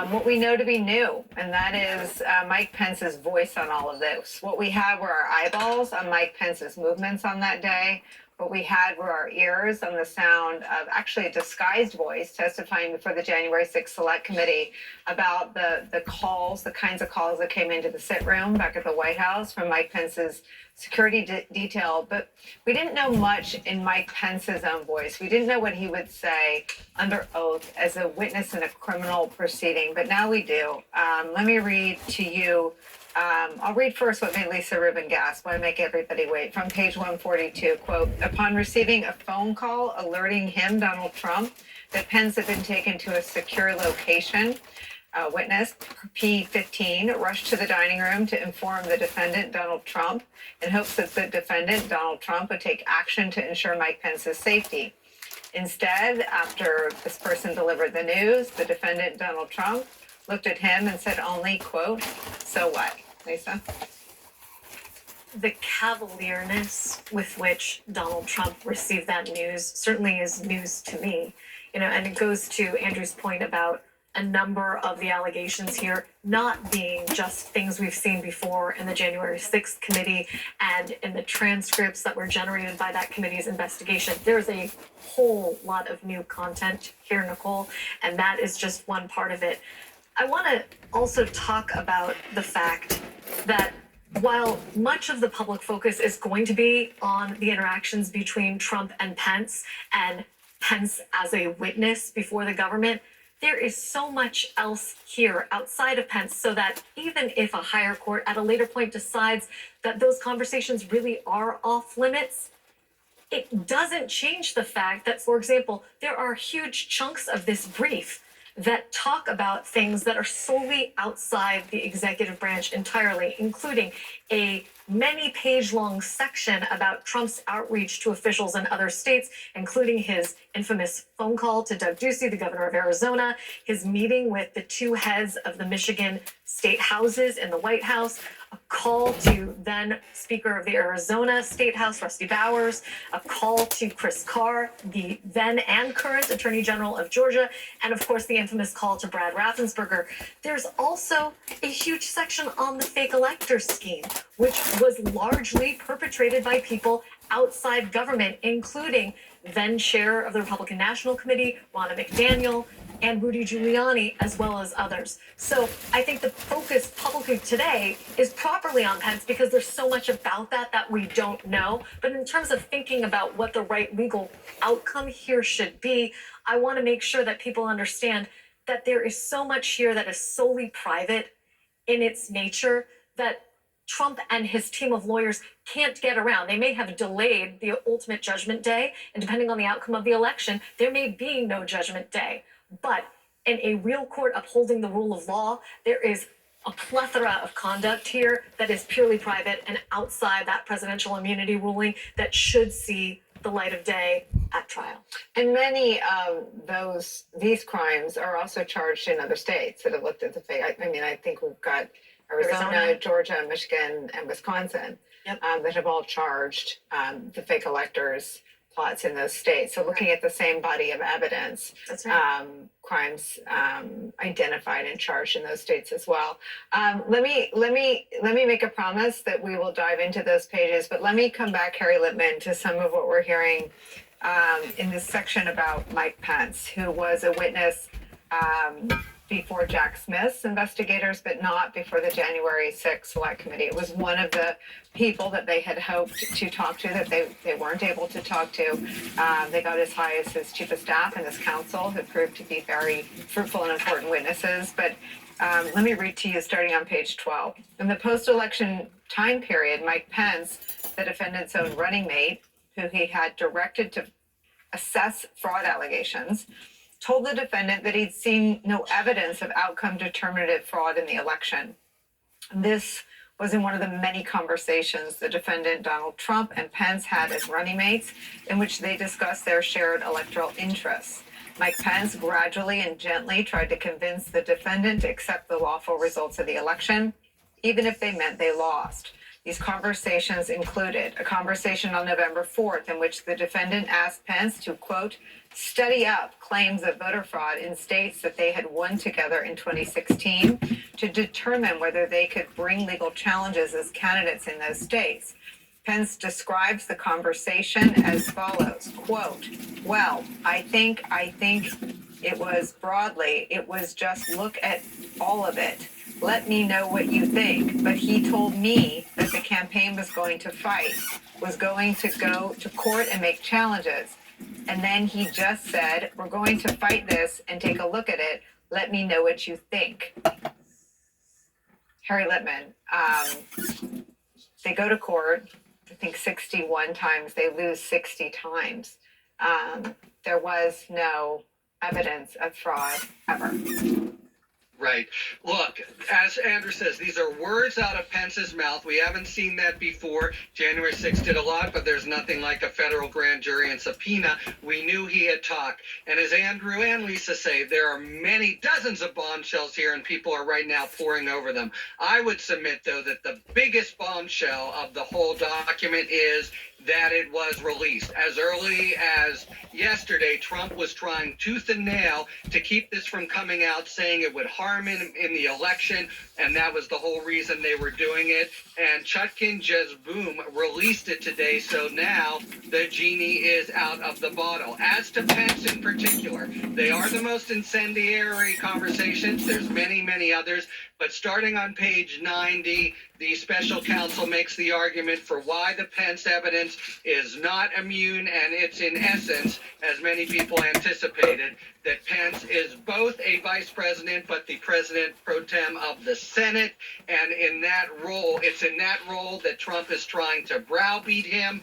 what we know to be new, and that is Mike Pence's voice on all of this. What we had were our eyeballs on Mike Pence's movements on that day. What we had were our ears on the sound of actually a disguised voice testifying before the January 6th Select Committee about the calls, the kinds of calls that came into the sit room back at the White House from Mike Pence's security detail. But we didn't know much in Mike Pence's own voice. We didn't know what he would say under oath as a witness in a criminal proceeding, but now we do. Let me read to you. I'll read first what made Lisa Rubin gasp. Why make everybody wait? From page 142, quote, upon receiving a phone call alerting him, Donald Trump, that Pence had been taken to a secure location, witness P15 rushed to the dining room to inform the defendant, Donald Trump, in hopes that the defendant, Donald Trump, would take action to ensure Mike Pence's safety. Instead, after this person delivered the news, the defendant, Donald Trump, looked at him and said only, quote, so what? Lisa? The cavalierness with which Donald Trump received that news certainly is news to me, and it goes to Andrew's point about a number of the allegations here not being just things we've seen before in the January 6th committee and in the transcripts that were generated by that committee's investigation. There's a whole lot of new content here, Nicole, and that is just one part of it. I want to also talk about the fact that while much of the public focus is going to be on the interactions between Trump and Pence as a witness before the government, there is so much else here outside of Pence, so that even if a higher court at a later point decides that those conversations really are off limits, it doesn't change the fact that, for example, there are huge chunks of this brief that talk about things that are solely outside the executive branch entirely, including a many-page-long section about Trump's outreach to officials in other states, including his infamous phone call to Doug Ducey, the governor of Arizona, his meeting with the two heads of the Michigan state houses in the White House, a call to then Speaker of the Arizona State House, Rusty Bowers, a call to Chris Carr, the then and current Attorney General of Georgia, and of course the infamous call to Brad Raffensperger. There's also a huge section on the fake electors scheme, which was largely perpetrated by people outside government, including then chair of the Republican National Committee, Ronna McDaniel, and Rudy Giuliani, as well as others. So I think the focus publicly today is properly on Pence because there's so much about that we don't know. But in terms of thinking about what the right legal outcome here should be, I want to make sure that people understand that there is so much here that is solely private in its nature that Trump and his team of lawyers can't get around. They may have delayed the ultimate judgment day, and depending on the outcome of the election, there may be no judgment day. But in a real court upholding the rule of law, there is a plethora of conduct here that is purely private and outside that presidential immunity ruling that should see the light of day at trial. And many of these crimes are also charged in other states that have looked at the fake. I mean, I think we've got Arizona, Georgia, Michigan, and Wisconsin that have all charged the fake electors plots in those states. So looking at the same body of evidence, That's right. Crimes identified and charged in those states as well. Let me make a promise that we will dive into those pages, but let me come back, Harry Lippman, to some of what we're hearing in this section about Mike Pence, who was a witness before Jack Smith's investigators, but not before the January 6th Select Committee. It was one of the people that they had hoped to talk to that they weren't able to talk to. They got as high as his chief of staff and his counsel, who proved to be very fruitful and important witnesses. But let me read to you starting on page 12. In the post-election time period, Mike Pence, the defendant's own running mate, who he had directed to assess fraud allegations, told the defendant that he'd seen no evidence of outcome determinative fraud in the election. This was in one of the many conversations the defendant Donald Trump and Pence had as running mates, in which they discussed their shared electoral interests. Mike Pence gradually and gently tried to convince the defendant to accept the lawful results of the election, even if they meant they lost. These conversations included a conversation on November 4th in which the defendant asked Pence to, quote, study up claims of voter fraud in states that they had won together in 2016 to determine whether they could bring legal challenges as candidates in those states. Pence describes the conversation as follows, quote, well, I think it was broadly, it was just look at all of it. Let me know what you think. But he told me that the campaign was going to fight, was going to go to court and make challenges. And then he just said, we're going to fight this and take a look at it. Let me know what you think. Harry Lippman, they go to court, I think 61 times, they lose 60 times. There was no evidence of fraud ever. Right. Look, as Andrew says, these are words out of Pence's mouth. We haven't seen that before. January 6th did a lot, but there's nothing like a federal grand jury and subpoena. We knew he had talked. And as Andrew and Lisa say, there are many dozens of bombshells here, and people are right now poring over them. I would submit, though, that the biggest bombshell of the whole document is that it was released. As early as yesterday, Trump was trying tooth and nail to keep this from coming out, saying it would harm him in the election, and that was the whole reason they were doing it. And Chutkin just, boom, released it today, so now the genie is out of the bottle. As to Pence in particular, they are the most incendiary conversations. There's many, many others, but starting on page 90, the special counsel makes the argument for why the Pence evidence is not immune, and it's in essence, as many people anticipated, that Pence is both a vice president but the president pro tem of the Senate, and in that role, it's in that role that Trump is trying to browbeat him,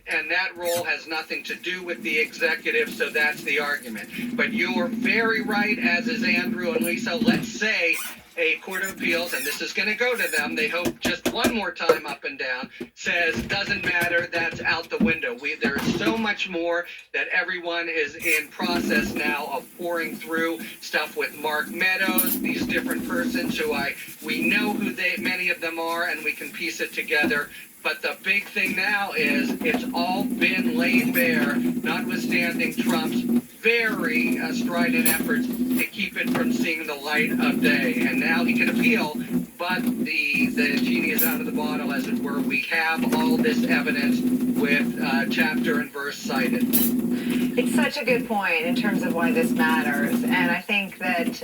and that role has nothing to do with the executive, so that's the argument. But you're very right, as is Andrew and Lisa. Let's say a court of appeals, and this is going to go to them, they hope just one more time up and down, says doesn't matter, that's out the window. There's so much more that everyone is in process now of pouring through stuff with Mark Meadows, these different persons who we know who many of them are, and we can piece it together. But the big thing now is it's all been laid bare, notwithstanding Trump's very strident efforts to keep it from seeing the light of day. And now he can appeal, but the genie is out of the bottle, as it were. We have all this evidence with chapter and verse cited. It's such a good point in terms of why this matters. And I think that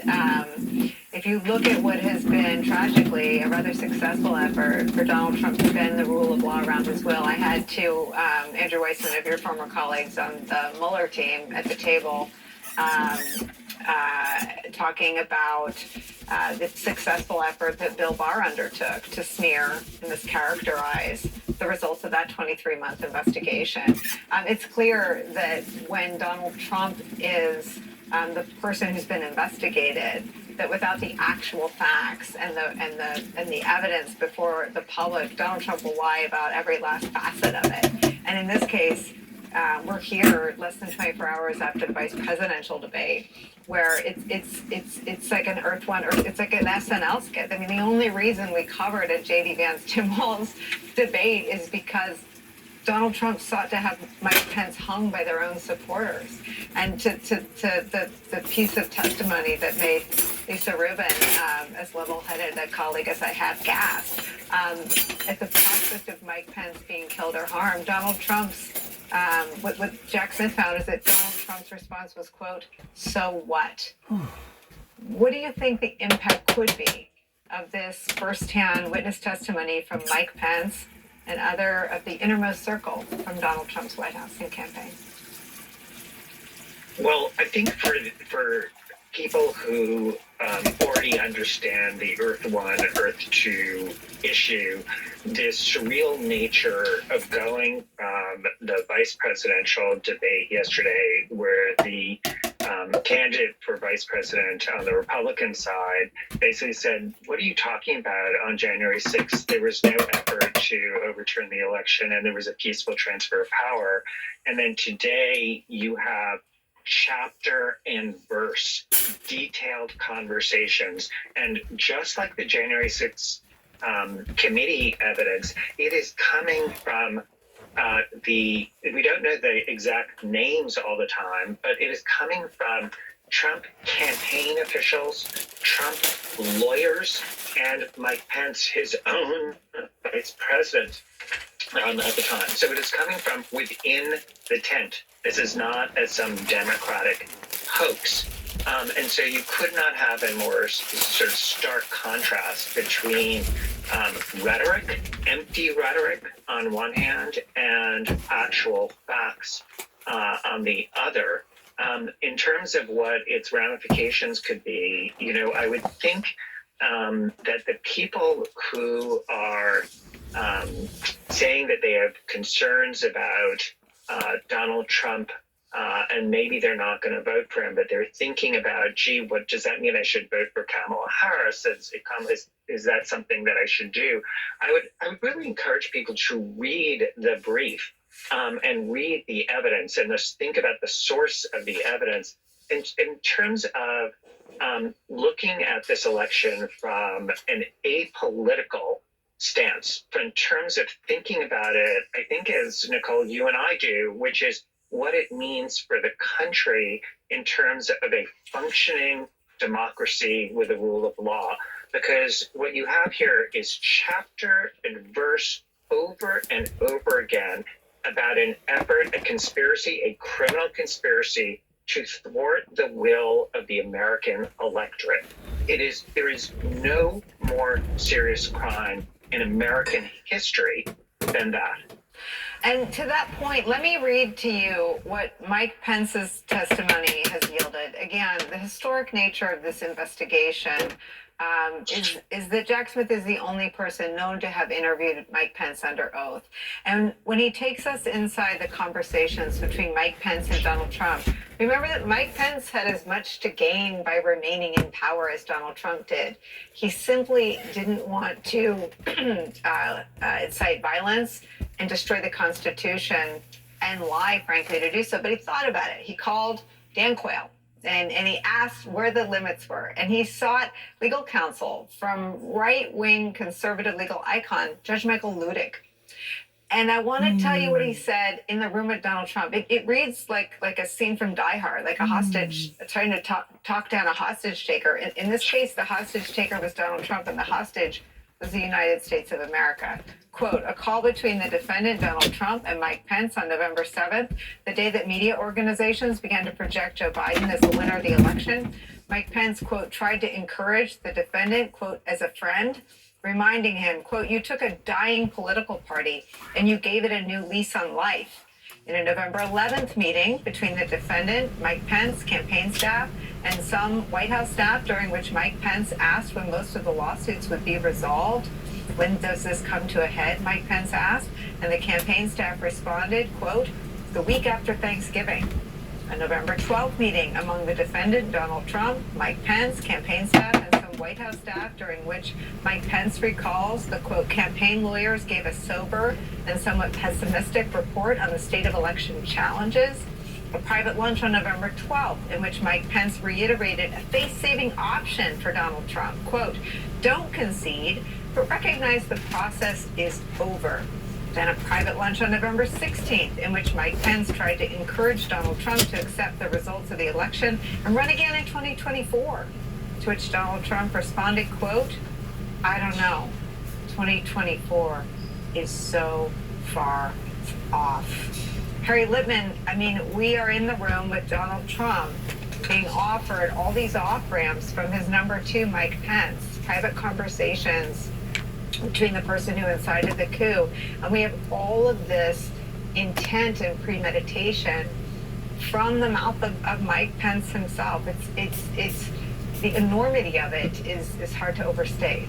if you look at what has been tragically a rather successful effort for Donald Trump to bend the rule of law around his will, I had Andrew Weissman, of your former colleagues on the Mueller team, at the table talking about the successful effort that Bill Barr undertook to smear and mischaracterize the results of that 23-month investigation. It's clear that when Donald Trump is the person who's been investigated, that without the actual facts and the evidence before the public, Donald Trump will lie about every last facet of it. And in this case, we're here less than 24 hours after the vice presidential debate, where it's like an Earth One, or it's like an SNL skit. I mean, the only reason we covered a J.D. Vance, Tim Walz debate is because Donald Trump sought to have Mike Pence hung by their own supporters. And to the piece of testimony that made Lisa Rubin, as level-headed a colleague as I have, gasped, at the prospect of Mike Pence being killed or harmed, Donald Trump's what Jack Smith found is that Donald Trump's response was, quote, "So what?" What do you think the impact could be of this firsthand witness testimony from Mike Pence and other of the innermost circle from Donald Trump's White House and campaign? Well, I think for people who already understand the Earth One, Earth Two issue, this surreal nature of going from the vice presidential debate yesterday, where the candidate for vice president on the Republican side basically said, "What are you talking about? On January 6th, there was no effort to overturn the election, and there was a peaceful transfer of power." And then today you have chapter and verse, detailed conversations. And just like the January 6th committee evidence, it is coming from we don't know the exact names all the time, but it is coming from Trump campaign officials, Trump lawyers, and Mike Pence, his own vice president at the time. So it is coming from within the tent. This is not some Democratic hoax. And so you could not have a more sort of stark contrast between rhetoric, empty rhetoric on one hand, and actual facts on the other. In terms of what its ramifications could be, I would think that the people who are saying that they have concerns about Donald Trump, and maybe they're not going to vote for him, but they're thinking about, gee, what does that mean? I should vote for Kamala Harris? Is that something that I should do? I would really encourage people to read the brief and read the evidence, and just think about the source of the evidence in terms of looking at this election from an apolitical stance. But in terms of thinking about it, I think as Nicole, you and I do, which is what it means for the country in terms of a functioning democracy with the rule of law. Because what you have here is chapter and verse over and over again about an effort, a conspiracy, a criminal conspiracy to thwart the will of the American electorate. There is no more serious crime in American history than that. And to that point, let me read to you what Mike Pence's testimony has yielded. Again, the historic nature of this investigation is that Jack Smith is the only person known to have interviewed Mike Pence under oath. And when he takes us inside the conversations between Mike Pence and Donald Trump, remember that Mike Pence had as much to gain by remaining in power as Donald Trump did. He simply didn't want to incite violence and destroy the Constitution and lie, frankly, to do so. But he thought about it. He called Dan Quayle. And he asked where the limits were. And he sought legal counsel from right-wing conservative legal icon, Judge Michael Ludick. And I want to tell you what he said in the room with Donald Trump. It reads like a scene from Die Hard, like a hostage trying to talk down a hostage taker. In this case, the hostage taker was Donald Trump, and the hostage was the United States of America. Quote, a call between the defendant, Donald Trump, and Mike Pence on November 7th, the day that media organizations began to project Joe Biden as the winner of the election. Mike Pence, quote, tried to encourage the defendant, quote, as a friend, reminding him, quote, you took a dying political party and you gave it a new lease on life. In a November 11th meeting between the defendant, Mike Pence, campaign staff, and some White House staff, during which Mike Pence asked when most of the lawsuits would be resolved. When does this come to a head, Mike Pence asked, and the campaign staff responded, quote, the week after Thanksgiving. A November 12th meeting among the defendant, Donald Trump, Mike Pence, campaign staff, and some White House staff, during which Mike Pence recalls the, quote, campaign lawyers gave a sober and somewhat pessimistic report on the state of election challenges. A private lunch on November 12th, in which Mike Pence reiterated a face-saving option for Donald Trump. Quote, don't concede, but recognize the process is over. Then a private lunch on November 16th, in which Mike Pence tried to encourage Donald Trump to accept the results of the election and run again in 2024. To which Donald Trump responded, quote, I don't know. 2024 is so far off. Harry Littman, I mean, we are in the room with Donald Trump being offered all these off-ramps from his number two, Mike Pence, private conversations between the person who incited the coup. And we have all of this intent and premeditation from the mouth of Mike Pence himself. It's the enormity of it is hard to overstate.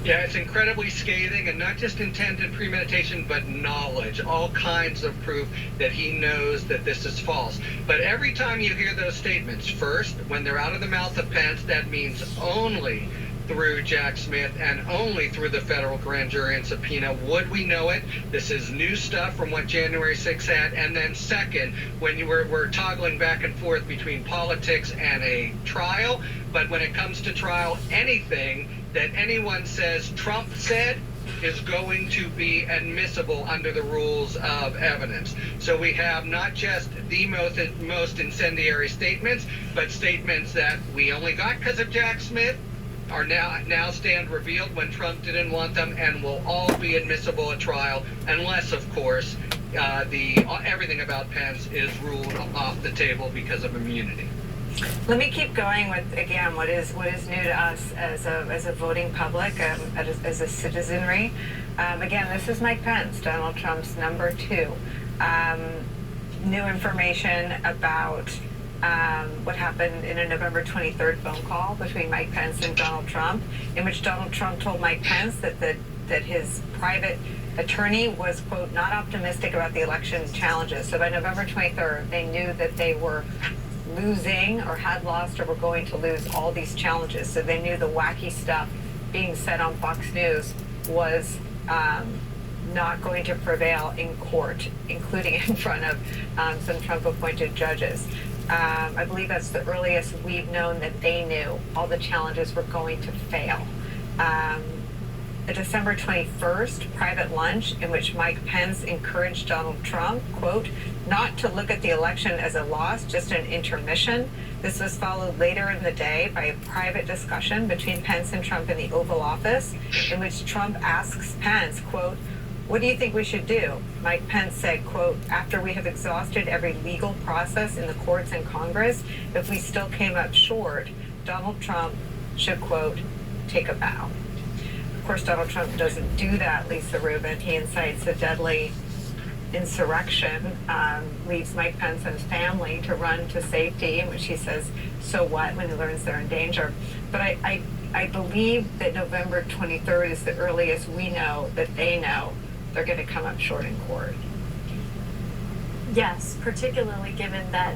Yeah, it's incredibly scathing, and not just intent and premeditation, but knowledge, all kinds of proof that he knows that this is false. But every time you hear those statements, first, when they're out of the mouth of Pence, that means only through Jack Smith and only through the federal grand jury and subpoena would we know it. This is new stuff from what January 6th had. And then second, when we're toggling back and forth between politics and a trial, but when it comes to trial, anything that anyone says Trump said is going to be admissible under the rules of evidence. So we have not just the most incendiary statements, but statements that we only got because of Jack Smith are now stand revealed when Trump didn't want them, and will all be admissible at trial, unless, of course, everything about Pence is ruled off the table because of immunity. Let me keep going with, again, what is new to us as a voting public, as a citizenry. Again, this is Mike Pence, Donald Trump's number two. New information about what happened in a November 23rd phone call between Mike Pence and Donald Trump, in which Donald Trump told Mike Pence that his private attorney was, quote, not optimistic about the election challenges. So by November 23rd, they knew that they were losing or had lost or were going to lose all these challenges. So they knew the wacky stuff being said on Fox News was not going to prevail in court, including in front of some Trump-appointed judges. I believe that's the earliest we've known that they knew all the challenges were going to fail. a December 21st private lunch in which Mike Pence encouraged Donald Trump, quote, not to look at the election as a loss, just an intermission. This was followed later in the day by a private discussion between Pence and Trump in the Oval Office, in which Trump asks Pence, quote, what do you think we should do? Mike Pence said, quote, after we have exhausted every legal process in the courts and Congress, if we still came up short, Donald Trump should, quote, take a bow. Of course, Donald Trump doesn't do that, Lisa Rubin. He incites a deadly insurrection, leaves Mike Pence and his family to run to safety, in which he says, so what, when he learns they're in danger. But I believe that November 23rd is the earliest we know that they know they're going to come up short in court. Yes, particularly given that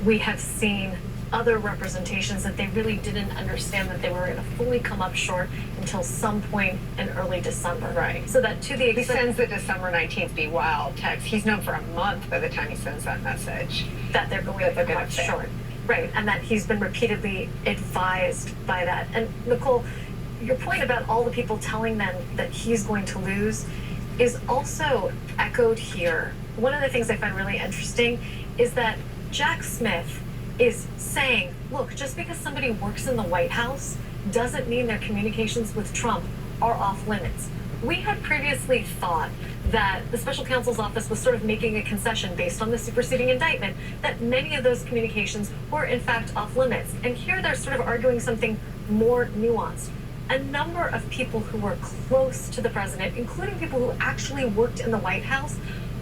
we have seen other representations that they really didn't understand that they were going to fully come up short until some point in early December. Right. So that to the He extent sends the December 19th be wild text. He's known for a month by the time he sends that message. that they're going to come up short. Right, and that he's been repeatedly advised by that. And Nicole, your point about all the people telling them that he's going to lose is also echoed here. One of the things I find really interesting is that Jack Smith is saying, look, just because somebody works in the White House doesn't mean their communications with Trump are off limits. We had previously thought that the special counsel's office was sort of making a concession based on the superseding indictment, that many of those communications were in fact off limits. And here they're sort of arguing something more nuanced. A number of people who were close to the president, including people who actually worked in the White House,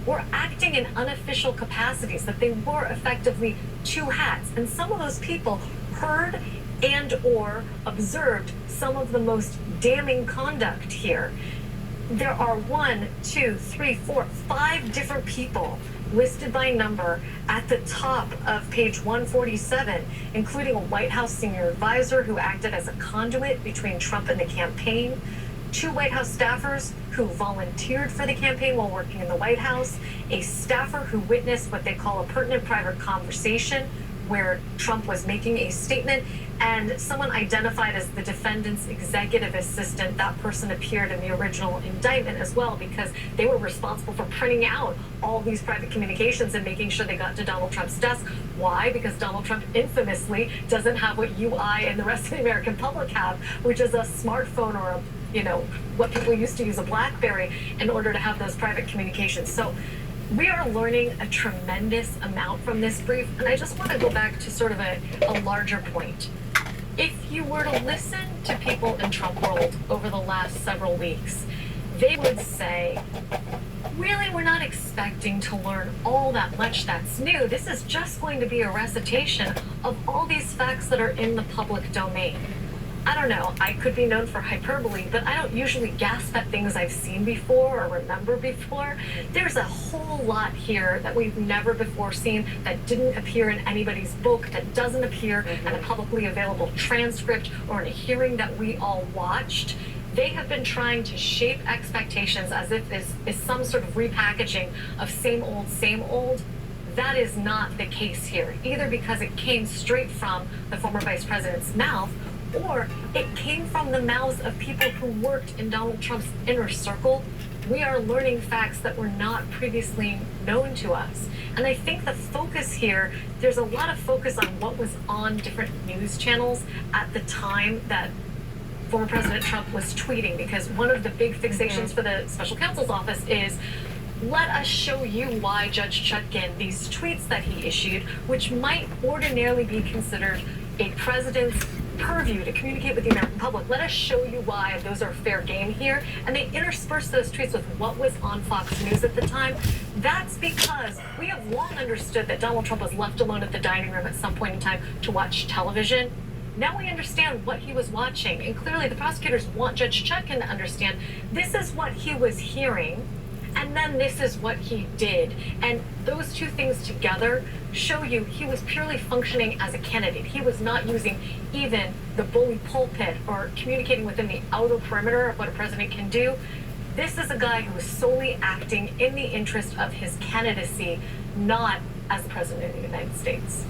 were acting in unofficial capacities, that they wore effectively two hats. And some of those people heard and or observed some of the most damning conduct here. There are 5 different people listed by number at the top of page 147, including a White House senior advisor who acted as a conduit between Trump and the campaign, 2 White House staffers who volunteered for the campaign while working in the White House, a staffer who witnessed what they call a pertinent private conversation where Trump was making a statement, and someone identified as the defendant's executive assistant. That person appeared in the original indictment as well because they were responsible for printing out all these private communications and making sure they got to Donald Trump's desk. Why? Because Donald Trump infamously doesn't have what you, I, and the rest of the American public have, which is a smartphone or a, what people used to use, a BlackBerry, in order to have those private communications. So we are learning a tremendous amount from this brief, and I just want to go back to sort of a larger point. If you were to listen to people in Trump world over the last several weeks, they would say, really, we're not expecting to learn all that much that's new. This is just going to be a recitation of all these facts that are in the public domain. I don't know, I could be known for hyperbole, but I don't usually gasp at things I've seen before or remember before. There's a whole lot here that we've never before seen, that didn't appear in anybody's book, that doesn't appear in a publicly available transcript or in a hearing that we all watched. They have been trying to shape expectations as if this is some sort of repackaging of same old, same old. That is not the case here, either because it came straight from the former vice president's mouth, or it came from the mouths of people who worked in Donald Trump's inner circle. We are learning facts that were not previously known to us. And I think the focus here, there's a lot of focus on what was on different news channels at the time that former President Trump was tweeting, because one of the big fixations for the special counsel's office is, let us show you why Judge Chutkan, these tweets that he issued, which might ordinarily be considered a president's purview to communicate with the American public, let us show you why those are fair game here. And they intersperse those tweets with what was on Fox News at the time. That's because we have long understood that Donald Trump was left alone at the dining room at some point in time to watch television. Now we understand what he was watching, and clearly the prosecutors want Judge Chutkan to understand this is what he was hearing, and then this is what he did. And those two things together show you he was purely functioning as a candidate. He was not using even the bully pulpit or communicating within the outer perimeter of what a president can do. This is a guy who was solely acting in the interest of his candidacy, not as the president of the United States.